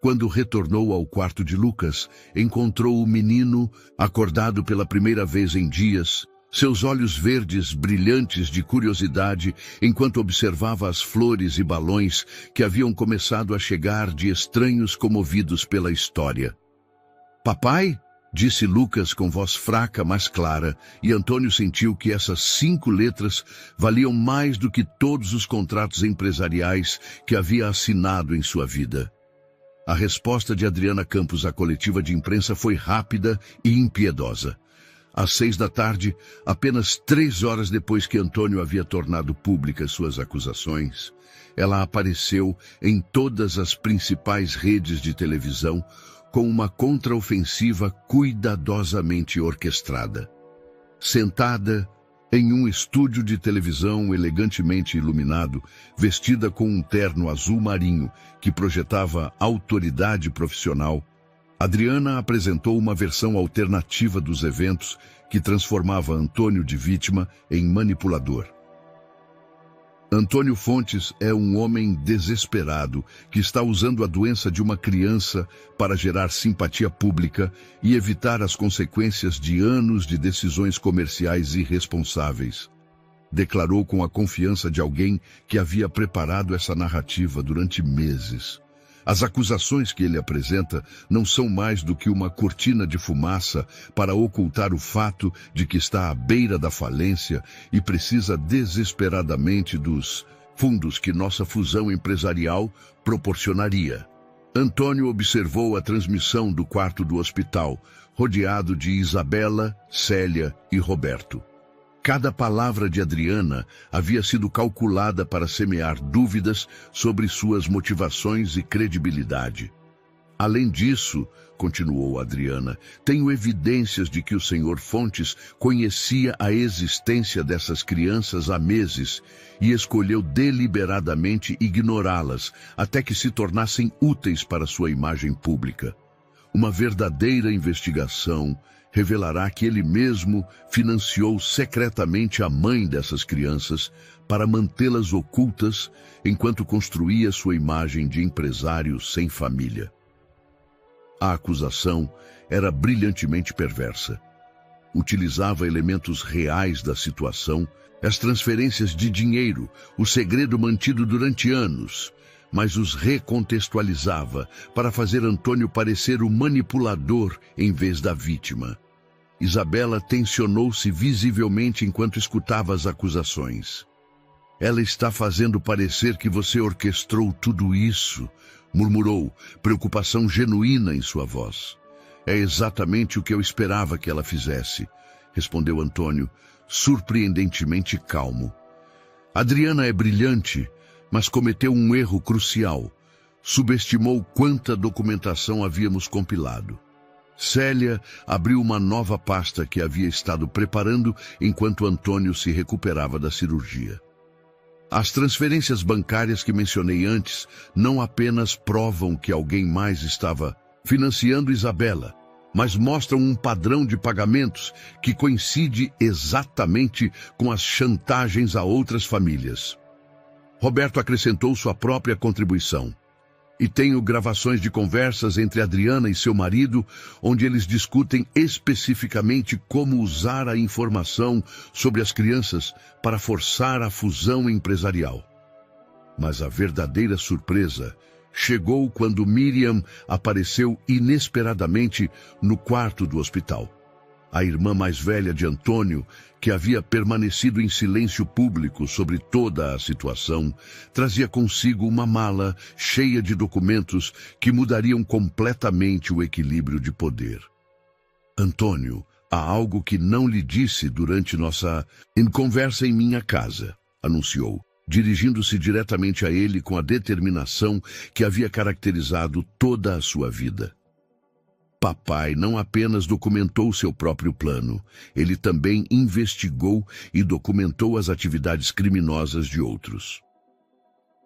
Quando retornou ao quarto de Lucas, encontrou o menino acordado pela primeira vez em dias, seus olhos verdes brilhantes de curiosidade enquanto observava as flores e balões que haviam começado a chegar de estranhos comovidos pela história. "Papai?", disse Lucas com voz fraca, mas clara, e Antônio sentiu que essas 5 letras valiam mais do que todos os contratos empresariais que havia assinado em sua vida. A resposta de Adriana Campos à coletiva de imprensa foi rápida e impiedosa. Às 6 da tarde, apenas 3 horas depois que Antônio havia tornado públicas suas acusações, ela apareceu em todas as principais redes de televisão com uma contraofensiva cuidadosamente orquestrada. Sentada em um estúdio de televisão elegantemente iluminado, vestida com um terno azul marinho que projetava autoridade profissional, Adriana apresentou uma versão alternativa dos eventos que transformava Antônio de vítima em manipulador. Antônio Fontes é um homem desesperado que está usando a doença de uma criança para gerar simpatia pública e evitar as consequências de anos de decisões comerciais irresponsáveis. Declarou com a confiança de alguém que havia preparado essa narrativa durante meses. As acusações que ele apresenta não são mais do que uma cortina de fumaça para ocultar o fato de que está à beira da falência e precisa desesperadamente dos fundos que nossa fusão empresarial proporcionaria. Antônio observou a transmissão do quarto do hospital, rodeado de Isabela, Célia e Roberto. Cada palavra de Adriana havia sido calculada para semear dúvidas sobre suas motivações e credibilidade. Além disso, continuou Adriana, tenho evidências de que o senhor Fontes conhecia a existência dessas crianças há meses e escolheu deliberadamente ignorá-las até que se tornassem úteis para sua imagem pública. Uma verdadeira investigação revelará que ele mesmo financiou secretamente a mãe dessas crianças para mantê-las ocultas enquanto construía sua imagem de empresário sem família. A acusação era brilhantemente perversa. Utilizava elementos reais da situação, as transferências de dinheiro, o segredo mantido durante anos, mas os recontextualizava para fazer Antônio parecer o manipulador em vez da vítima. Isabela tensionou-se visivelmente enquanto escutava as acusações. Ela está fazendo parecer que você orquestrou tudo isso, murmurou, preocupação genuína em sua voz. É exatamente o que eu esperava que ela fizesse, respondeu Antônio, surpreendentemente calmo. Adriana é brilhante, mas cometeu um erro crucial. Subestimou quanta documentação havíamos compilado. Célia abriu uma nova pasta que havia estado preparando enquanto Antônio se recuperava da cirurgia. As transferências bancárias que mencionei antes não apenas provam que alguém mais estava financiando Isabela, mas mostram um padrão de pagamentos que coincide exatamente com as chantagens a outras famílias. Roberto acrescentou sua própria contribuição. E tenho gravações de conversas entre Adriana e seu marido, onde eles discutem especificamente como usar a informação sobre as crianças para forçar a fusão empresarial. Mas a verdadeira surpresa chegou quando Miriam apareceu inesperadamente no quarto do hospital. A irmã mais velha de Antônio, que havia permanecido em silêncio público sobre toda a situação, trazia consigo uma mala cheia de documentos que mudariam completamente o equilíbrio de poder. Antônio, há algo que não lhe disse durante nossa conversa em minha casa, anunciou, dirigindo-se diretamente a ele com a determinação que havia caracterizado toda a sua vida. Papai não apenas documentou seu próprio plano, ele também investigou e documentou as atividades criminosas de outros.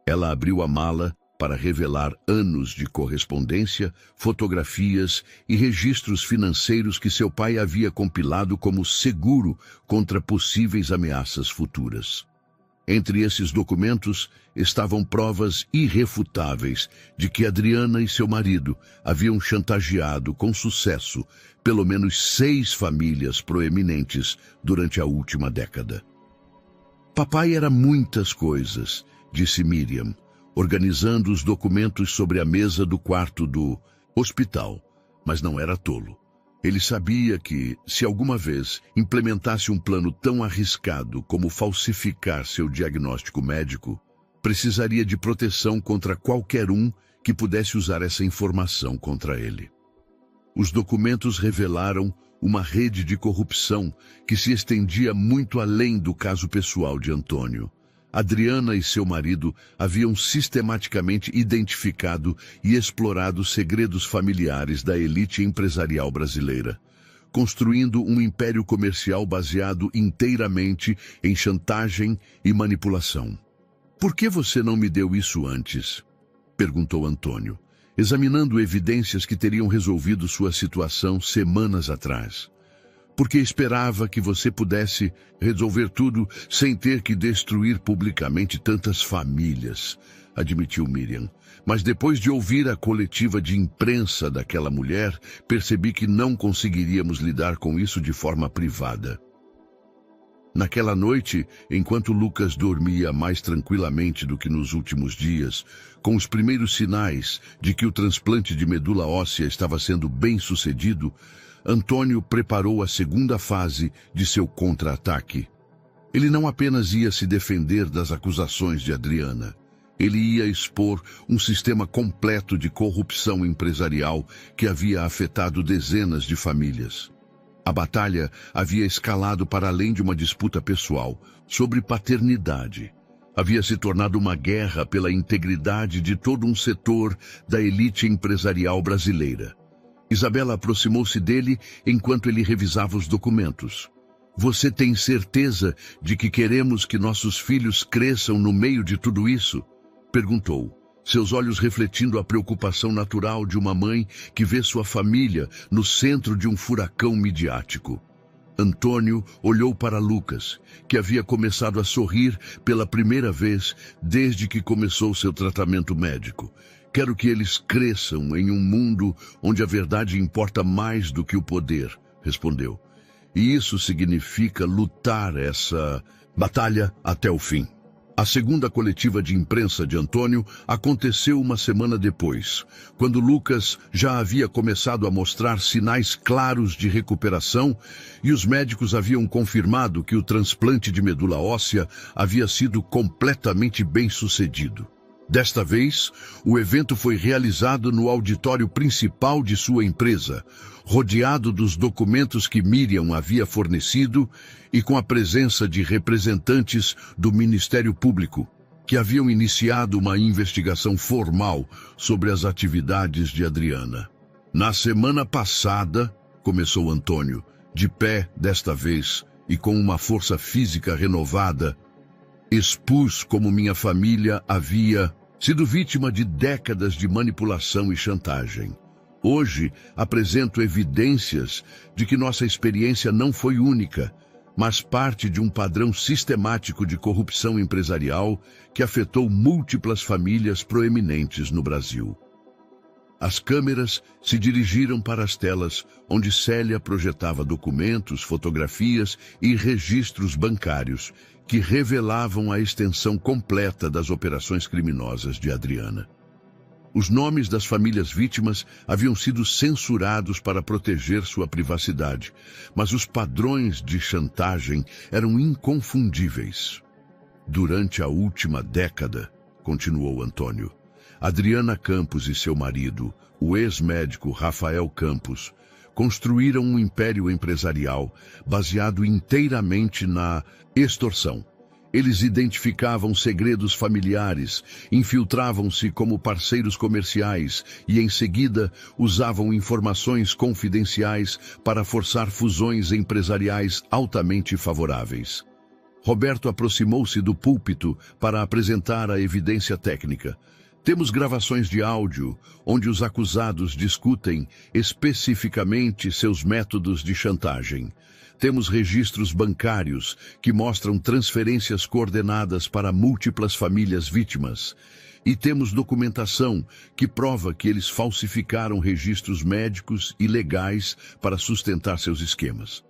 Ela abriu a mala para revelar anos de correspondência, fotografias e registros financeiros que seu pai havia compilado como seguro contra possíveis ameaças futuras. Entre esses documentos estavam provas irrefutáveis de que Adriana e seu marido haviam chantageado com sucesso pelo menos 6 famílias proeminentes durante a última década. Papai era muitas coisas, disse Miriam, organizando os documentos sobre a mesa do quarto do hospital, mas não era tolo. Ele sabia que, se alguma vez implementasse um plano tão arriscado como falsificar seu diagnóstico médico, precisaria de proteção contra qualquer um que pudesse usar essa informação contra ele. Os documentos revelaram uma rede de corrupção que se estendia muito além do caso pessoal de Antônio. Adriana e seu marido haviam sistematicamente identificado e explorado segredos familiares da elite empresarial brasileira, construindo um império comercial baseado inteiramente em chantagem e manipulação. "Por que você não me deu isso antes?" perguntou Antônio, examinando evidências que teriam resolvido sua situação semanas atrás. "Porque esperava que você pudesse resolver tudo sem ter que destruir publicamente tantas famílias", admitiu Miriam. "Mas depois de ouvir a coletiva de imprensa daquela mulher, percebi que não conseguiríamos lidar com isso de forma privada." Naquela noite, enquanto Lucas dormia mais tranquilamente do que nos últimos dias, com os primeiros sinais de que o transplante de medula óssea estava sendo bem sucedido, Antônio preparou a segunda fase de seu contra-ataque. Ele não apenas ia se defender das acusações de Adriana. Ele ia expor um sistema completo de corrupção empresarial que havia afetado dezenas de famílias. A batalha havia escalado para além de uma disputa pessoal sobre paternidade. Havia se tornado uma guerra pela integridade de todo um setor da elite empresarial brasileira. Isabela aproximou-se dele enquanto ele revisava os documentos. Você tem certeza de que queremos que nossos filhos cresçam no meio de tudo isso? Perguntou, seus olhos refletindo a preocupação natural de uma mãe que vê sua família no centro de um furacão midiático. Antônio olhou para Lucas, que havia começado a sorrir pela primeira vez desde que começou seu tratamento médico. Quero que eles cresçam em um mundo onde a verdade importa mais do que o poder, respondeu. E isso significa lutar essa batalha até o fim. A segunda coletiva de imprensa de Antônio aconteceu uma semana depois, quando Lucas já havia começado a mostrar sinais claros de recuperação e os médicos haviam confirmado que o transplante de medula óssea havia sido completamente bem-sucedido. Desta vez, o evento foi realizado no auditório principal de sua empresa, rodeado dos documentos que Miriam havia fornecido e com a presença de representantes do Ministério Público, que haviam iniciado uma investigação formal sobre as atividades de Adriana. Na semana passada, começou Antônio, de pé desta vez e com uma força física renovada, expus como minha família havia sido vítima de décadas de manipulação e chantagem. Hoje, apresento evidências de que nossa experiência não foi única, mas parte de um padrão sistemático de corrupção empresarial que afetou múltiplas famílias proeminentes no Brasil. As câmeras se dirigiram para as telas, onde Célia projetava documentos, fotografias e registros bancários que revelavam a extensão completa das operações criminosas de Adriana. Os nomes das famílias vítimas haviam sido censurados para proteger sua privacidade, mas os padrões de chantagem eram inconfundíveis. Durante a última década, continuou Antônio, Adriana Campos e seu marido, o ex-médico Rafael Campos, construíram um império empresarial baseado inteiramente na extorsão. Eles identificavam segredos familiares, infiltravam-se como parceiros comerciais e, em seguida, usavam informações confidenciais para forçar fusões empresariais altamente favoráveis. Roberto aproximou-se do púlpito para apresentar a evidência técnica. Temos gravações de áudio, onde os acusados discutem especificamente seus métodos de chantagem. Temos registros bancários que mostram transferências coordenadas para múltiplas famílias vítimas. E temos documentação que prova que eles falsificaram registros médicos e legais para sustentar seus esquemas.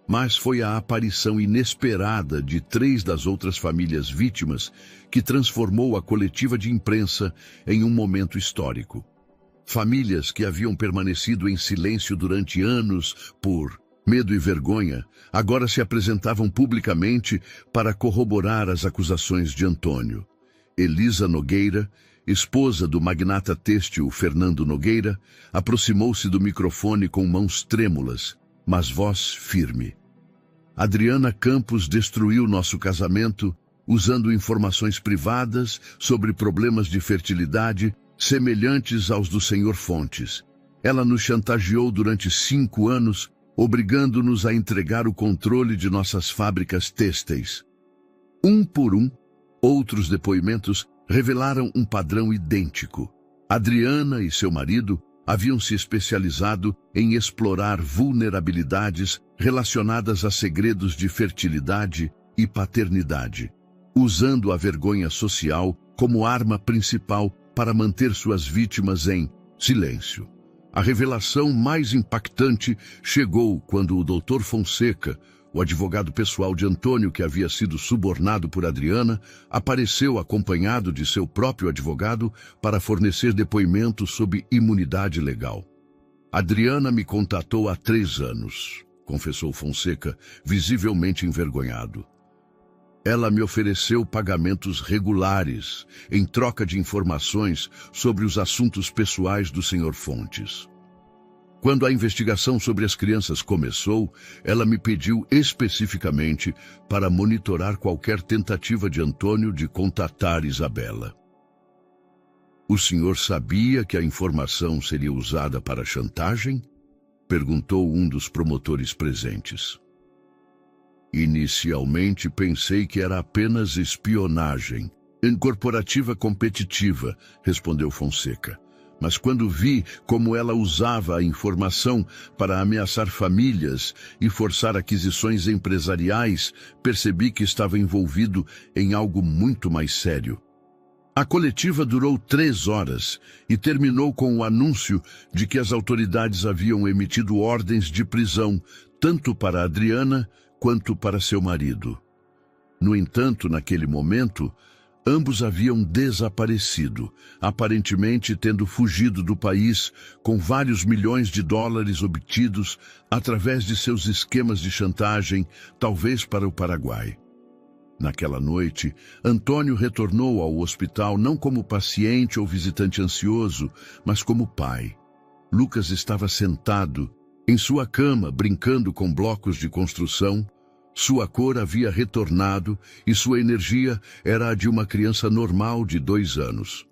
Mas foi a aparição inesperada de 3 das outras famílias vítimas que transformou a coletiva de imprensa em um momento histórico. Famílias que haviam permanecido em silêncio durante anos por medo e vergonha, agora se apresentavam publicamente para corroborar as acusações de Antônio. Elisa Nogueira, esposa do magnata têxtil Fernando Nogueira, aproximou-se do microfone com mãos trêmulas, mas voz firme. Adriana Campos destruiu nosso casamento usando informações privadas sobre problemas de fertilidade semelhantes aos do Sr. Fontes. Ela nos chantageou durante 5 anos, obrigando-nos a entregar o controle de nossas fábricas têxteis. Um por um, outros depoimentos revelaram um padrão idêntico. Adriana e seu marido haviam se especializado em explorar vulnerabilidades relacionadas a segredos de fertilidade e paternidade, usando a vergonha social como arma principal para manter suas vítimas em silêncio. A revelação mais impactante chegou quando o Dr. Fonseca, o advogado pessoal de Antônio que havia sido subornado por Adriana, apareceu acompanhado de seu próprio advogado para fornecer depoimentos sob imunidade legal. Adriana me contatou há 3 anos, confessou Fonseca, visivelmente envergonhado. Ela me ofereceu pagamentos regulares, em troca de informações sobre os assuntos pessoais do Sr. Fontes. Quando a investigação sobre as crianças começou, ela me pediu especificamente para monitorar qualquer tentativa de Antônio de contatar Isabela. O senhor sabia que a informação seria usada para chantagem? Perguntou um dos promotores presentes. Inicialmente pensei que era apenas espionagem, corporativa competitiva, respondeu Fonseca. Mas quando vi como ela usava a informação para ameaçar famílias e forçar aquisições empresariais, percebi que estava envolvido em algo muito mais sério. A coletiva durou 3 horas e terminou com o anúncio de que as autoridades haviam emitido ordens de prisão, tanto para Adriana quanto para seu marido. No entanto, naquele momento, ambos haviam desaparecido, aparentemente tendo fugido do país com vários milhões de dólares obtidos através de seus esquemas de chantagem, talvez para o Paraguai. Naquela noite, Antônio retornou ao hospital não como paciente ou visitante ansioso, mas como pai. Lucas estava sentado em sua cama, brincando com blocos de construção. Sua cor havia retornado e sua energia era a de uma criança normal de 2 anos.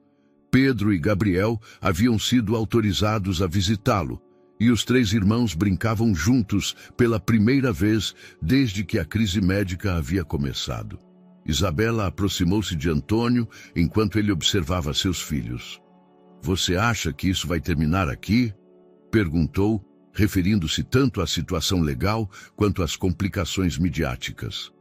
Pedro e Gabriel haviam sido autorizados a visitá-lo, e os 3 irmãos brincavam juntos pela primeira vez desde que a crise médica havia começado. Isabela aproximou-se de Antônio enquanto ele observava seus filhos. "Você acha que isso vai terminar aqui?" perguntou, referindo-se tanto à situação legal quanto às complicações midiáticas.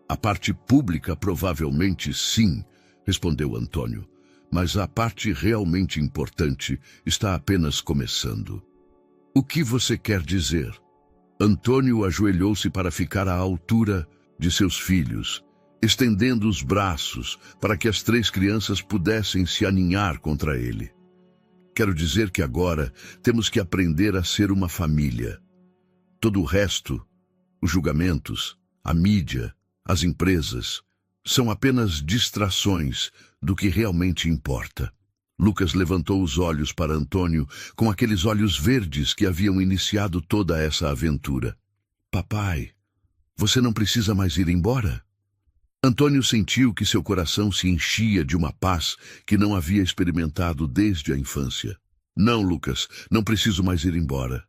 "A parte pública provavelmente sim", respondeu Antônio, "mas a parte realmente importante está apenas começando." "O que você quer dizer?" Antônio ajoelhou-se para ficar à altura de seus filhos, estendendo os braços para que as 3 crianças pudessem se aninhar contra ele. "Quero dizer que agora temos que aprender a ser uma família. Todo o resto, os julgamentos, a mídia, as empresas, são apenas distrações do que realmente importa." Lucas levantou os olhos para Antônio com aqueles olhos verdes que haviam iniciado toda essa aventura. "Papai, você não precisa mais ir embora?" Antônio sentiu que seu coração se enchia de uma paz que não havia experimentado desde a infância. "Não, Lucas, não preciso mais ir embora."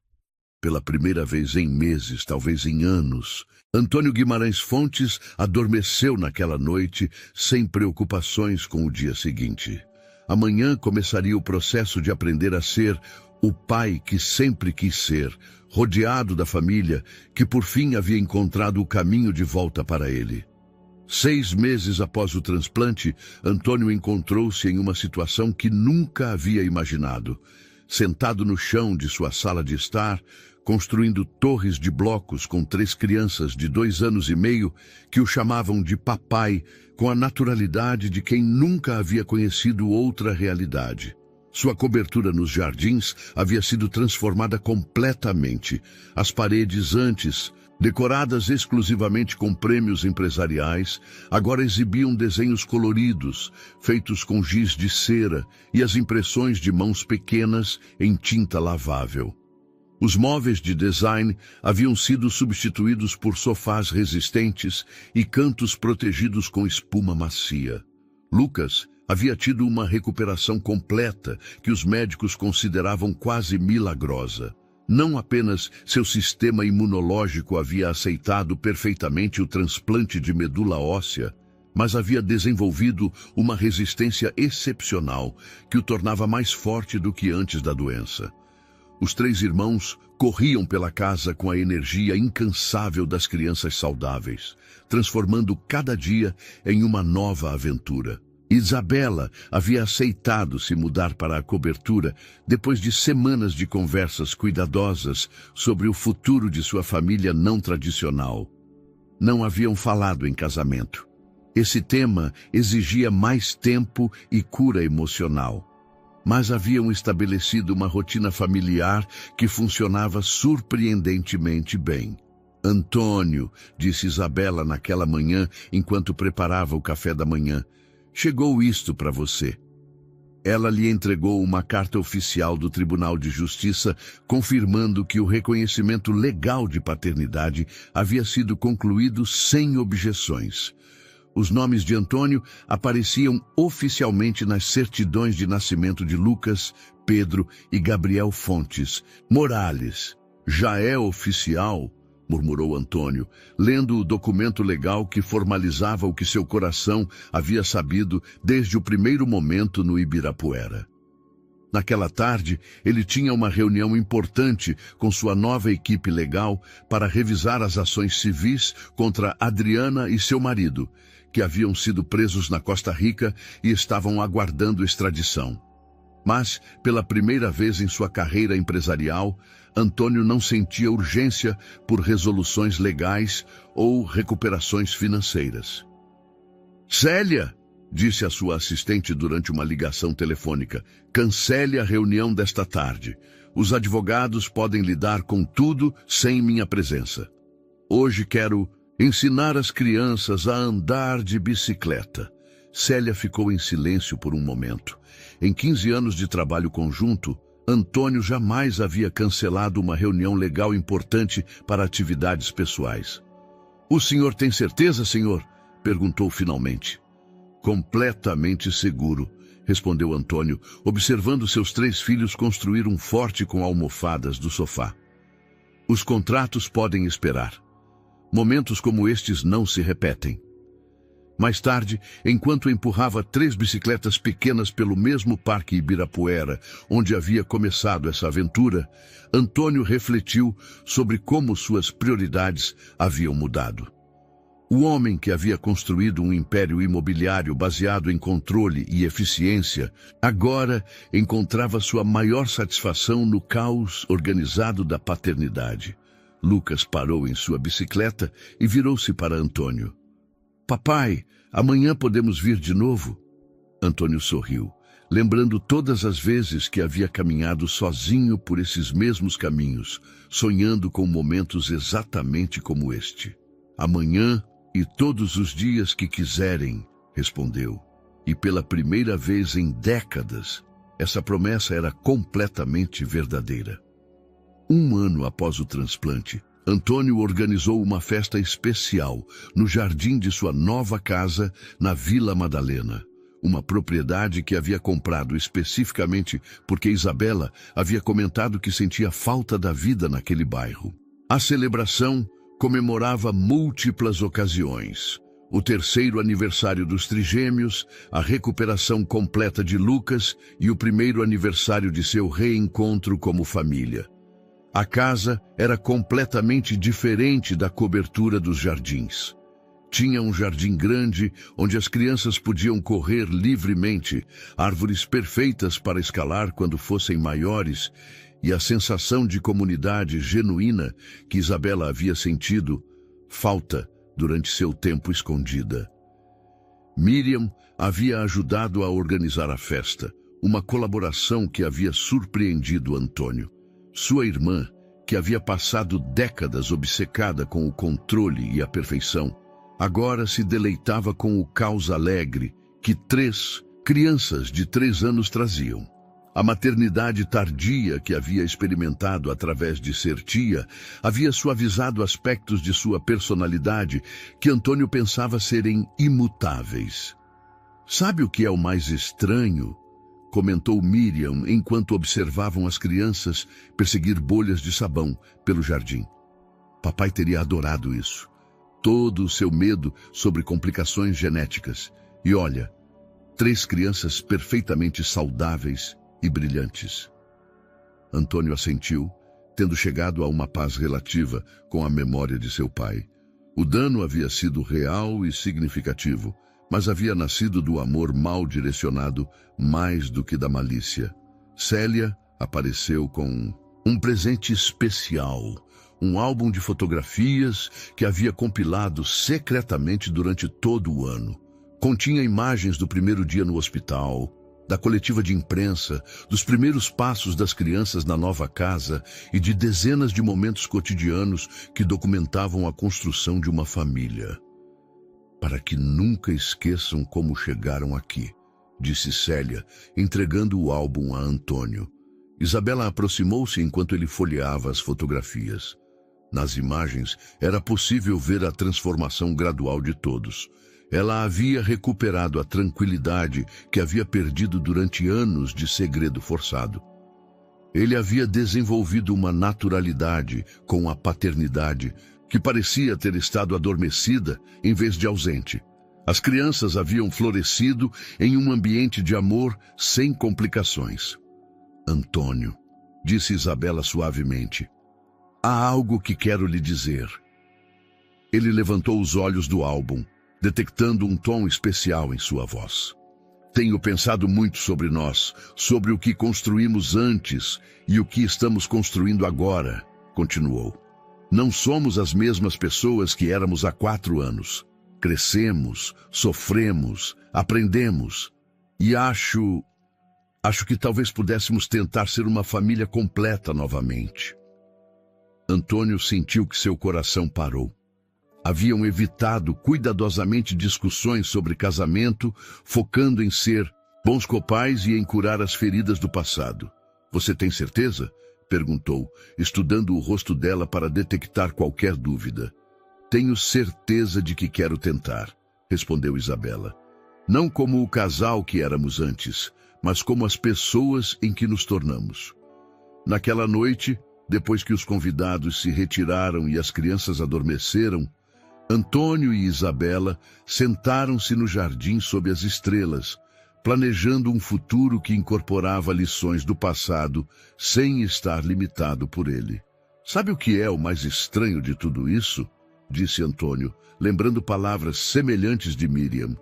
Pela primeira vez em meses, talvez em anos, Antônio Guimarães Fontes adormeceu naquela noite sem preocupações com o dia seguinte. Amanhã começaria o processo de aprender a ser o pai que sempre quis ser, rodeado da família que por fim havia encontrado o caminho de volta para ele. 6 meses após o transplante, Antônio encontrou-se em uma situação que nunca havia imaginado. Sentado no chão de sua sala de estar, construindo torres de blocos com 3 crianças de 2 anos e meio que o chamavam de papai, com a naturalidade de quem nunca havia conhecido outra realidade. Sua cobertura nos jardins havia sido transformada completamente. As paredes antes, decoradas exclusivamente com prêmios empresariais, agora exibiam desenhos coloridos, feitos com giz de cera e as impressões de mãos pequenas em tinta lavável. Os móveis de design haviam sido substituídos por sofás resistentes e cantos protegidos com espuma macia. Lucas havia tido uma recuperação completa que os médicos consideravam quase milagrosa. Não apenas seu sistema imunológico havia aceitado perfeitamente o transplante de medula óssea, mas havia desenvolvido uma resistência excepcional que o tornava mais forte do que antes da doença. Os 3 irmãos corriam pela casa com a energia incansável das crianças saudáveis, transformando cada dia em uma nova aventura. Isabela havia aceitado se mudar para a cobertura depois de semanas de conversas cuidadosas sobre o futuro de sua família não tradicional. Não haviam falado em casamento. Esse tema exigia mais tempo e cura emocional. Mas haviam estabelecido uma rotina familiar que funcionava surpreendentemente bem. "Antônio", disse Isabela naquela manhã enquanto preparava o café da manhã, "chegou isto para você." Ela lhe entregou uma carta oficial do Tribunal de Justiça confirmando que o reconhecimento legal de paternidade havia sido concluído sem objeções. Os nomes de Antônio apareciam oficialmente nas certidões de nascimento de Lucas, Pedro e Gabriel Fontes. Morales. Já é oficial, murmurou Antônio, lendo o documento legal que formalizava o que seu coração havia sabido desde o primeiro momento no Ibirapuera. Naquela tarde, ele tinha uma reunião importante com sua nova equipe legal para revisar as ações civis contra Adriana e seu marido, que haviam sido presos na Costa Rica e estavam aguardando extradição. Mas, pela primeira vez em sua carreira empresarial, Antônio não sentia urgência por resoluções legais ou recuperações financeiras. Célia, disse a sua assistente durante uma ligação telefônica, cancele a reunião desta tarde. Os advogados podem lidar com tudo sem minha presença. Hoje quero ensinar as crianças a andar de bicicleta. Célia ficou em silêncio por um momento. Em 15 anos de trabalho conjunto, Antônio jamais havia cancelado uma reunião legal importante para atividades pessoais. O senhor tem certeza, senhor? Perguntou finalmente. Completamente seguro, respondeu Antônio, observando seus 3 filhos construir um forte com almofadas do sofá. Os contratos podem esperar. Momentos como estes não se repetem. Mais tarde, enquanto empurrava 3 bicicletas pequenas pelo mesmo Parque Ibirapuera, onde havia começado essa aventura, Antônio refletiu sobre como suas prioridades haviam mudado. O homem que havia construído um império imobiliário baseado em controle e eficiência, agora encontrava sua maior satisfação no caos organizado da paternidade. Lucas parou em sua bicicleta e virou-se para Antônio. Papai, amanhã podemos vir de novo? Antônio sorriu, lembrando todas as vezes que havia caminhado sozinho por esses mesmos caminhos, sonhando com momentos exatamente como este. Amanhã e todos os dias que quiserem, respondeu. E pela primeira vez em décadas, essa promessa era completamente verdadeira. 1 ano após o transplante, Antônio organizou uma festa especial no jardim de sua nova casa na Vila Madalena, uma propriedade que havia comprado especificamente porque Isabela havia comentado que sentia falta da vida naquele bairro. A celebração comemorava múltiplas ocasiões: o 3º aniversário dos trigêmeos, a recuperação completa de Lucas e o 1º aniversário de seu reencontro como família. A casa era completamente diferente da cobertura dos jardins. Tinha um jardim grande onde as crianças podiam correr livremente, árvores perfeitas para escalar quando fossem maiores, e a sensação de comunidade genuína que Isabela havia sentido falta durante seu tempo escondida. Miriam havia ajudado a organizar a festa, uma colaboração que havia surpreendido Antônio. Sua irmã, que havia passado décadas obcecada com o controle e a perfeição, agora se deleitava com o caos alegre que 3 crianças de 3 anos traziam. A maternidade tardia que havia experimentado através de ser tia havia suavizado aspectos de sua personalidade que Antônio pensava serem imutáveis. Sabe o que é o mais estranho? Comentou Miriam enquanto observavam as crianças perseguir bolhas de sabão pelo jardim. Papai teria adorado isso. Todo o seu medo sobre complicações genéticas. E olha, 3 crianças perfeitamente saudáveis e brilhantes. Antônio assentiu, tendo chegado a uma paz relativa com a memória de seu pai. O dano havia sido real e significativo, mas havia nascido do amor mal direcionado mais do que da malícia. Célia apareceu com um presente especial, um álbum de fotografias que havia compilado secretamente durante todo o ano. Continha imagens do primeiro dia no hospital, da coletiva de imprensa, dos primeiros passos das crianças na nova casa e de dezenas de momentos cotidianos que documentavam a construção de uma família. Para que nunca esqueçam como chegaram aqui, disse Célia, entregando o álbum a Antônio. Isabela aproximou-se enquanto ele folheava as fotografias. Nas imagens, era possível ver a transformação gradual de todos. Ela havia recuperado a tranquilidade que havia perdido durante anos de segredo forçado. Ele havia desenvolvido uma naturalidade com a paternidade que parecia ter estado adormecida em vez de ausente. As crianças haviam florescido em um ambiente de amor sem complicações. Antônio, disse Isabela suavemente, há algo que quero lhe dizer. Ele levantou os olhos do álbum, detectando um tom especial em sua voz. Tenho pensado muito sobre nós, sobre o que construímos antes e o que estamos construindo agora, continuou. Não somos as mesmas pessoas que éramos há 4 anos. Crescemos, sofremos, aprendemos. E acho que talvez pudéssemos tentar ser uma família completa novamente. Antônio sentiu que seu coração parou. Haviam evitado cuidadosamente discussões sobre casamento, focando em ser bons copais e em curar as feridas do passado. Você tem certeza? Perguntou, estudando o rosto dela para detectar qualquer dúvida. Tenho certeza de que quero tentar, respondeu Isabela. Não como o casal que éramos antes, mas como as pessoas em que nos tornamos. Naquela noite, depois que os convidados se retiraram e as crianças adormeceram, Antônio e Isabela sentaram-se no jardim sob as estrelas, planejando um futuro que incorporava lições do passado sem estar limitado por ele. Sabe o que é o mais estranho de tudo isso? Disse Antônio, lembrando palavras semelhantes de Miriam.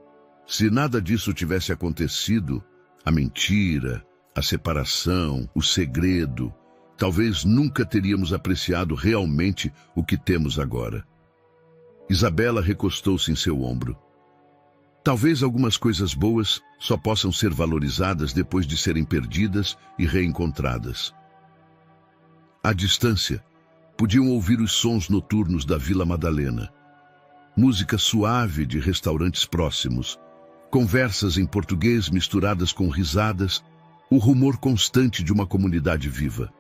Se nada disso tivesse acontecido, a mentira, a separação, o segredo, talvez nunca teríamos apreciado realmente o que temos agora. Isabela recostou-se em seu ombro. Talvez algumas coisas boas só possam ser valorizadas depois de serem perdidas e reencontradas. À distância, podiam ouvir os sons noturnos da Vila Madalena, música suave de restaurantes próximos, conversas em português misturadas com risadas, o rumor constante de uma comunidade viva.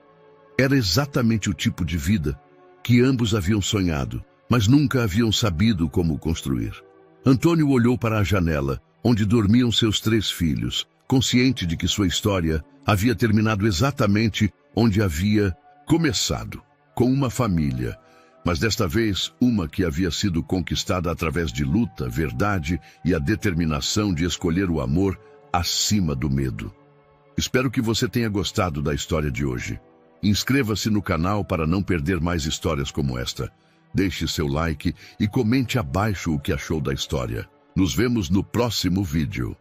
Era exatamente o tipo de vida que ambos haviam sonhado, mas nunca haviam sabido como construir. Antônio olhou para a janela, onde dormiam seus 3 filhos, consciente de que sua história havia terminado exatamente onde havia começado, com uma família, mas desta vez uma que havia sido conquistada através de luta, verdade e a determinação de escolher o amor acima do medo. Espero que você tenha gostado da história de hoje. Inscreva-se no canal para não perder mais histórias como esta. Deixe seu like e comente abaixo o que achou da história. Nos vemos no próximo vídeo.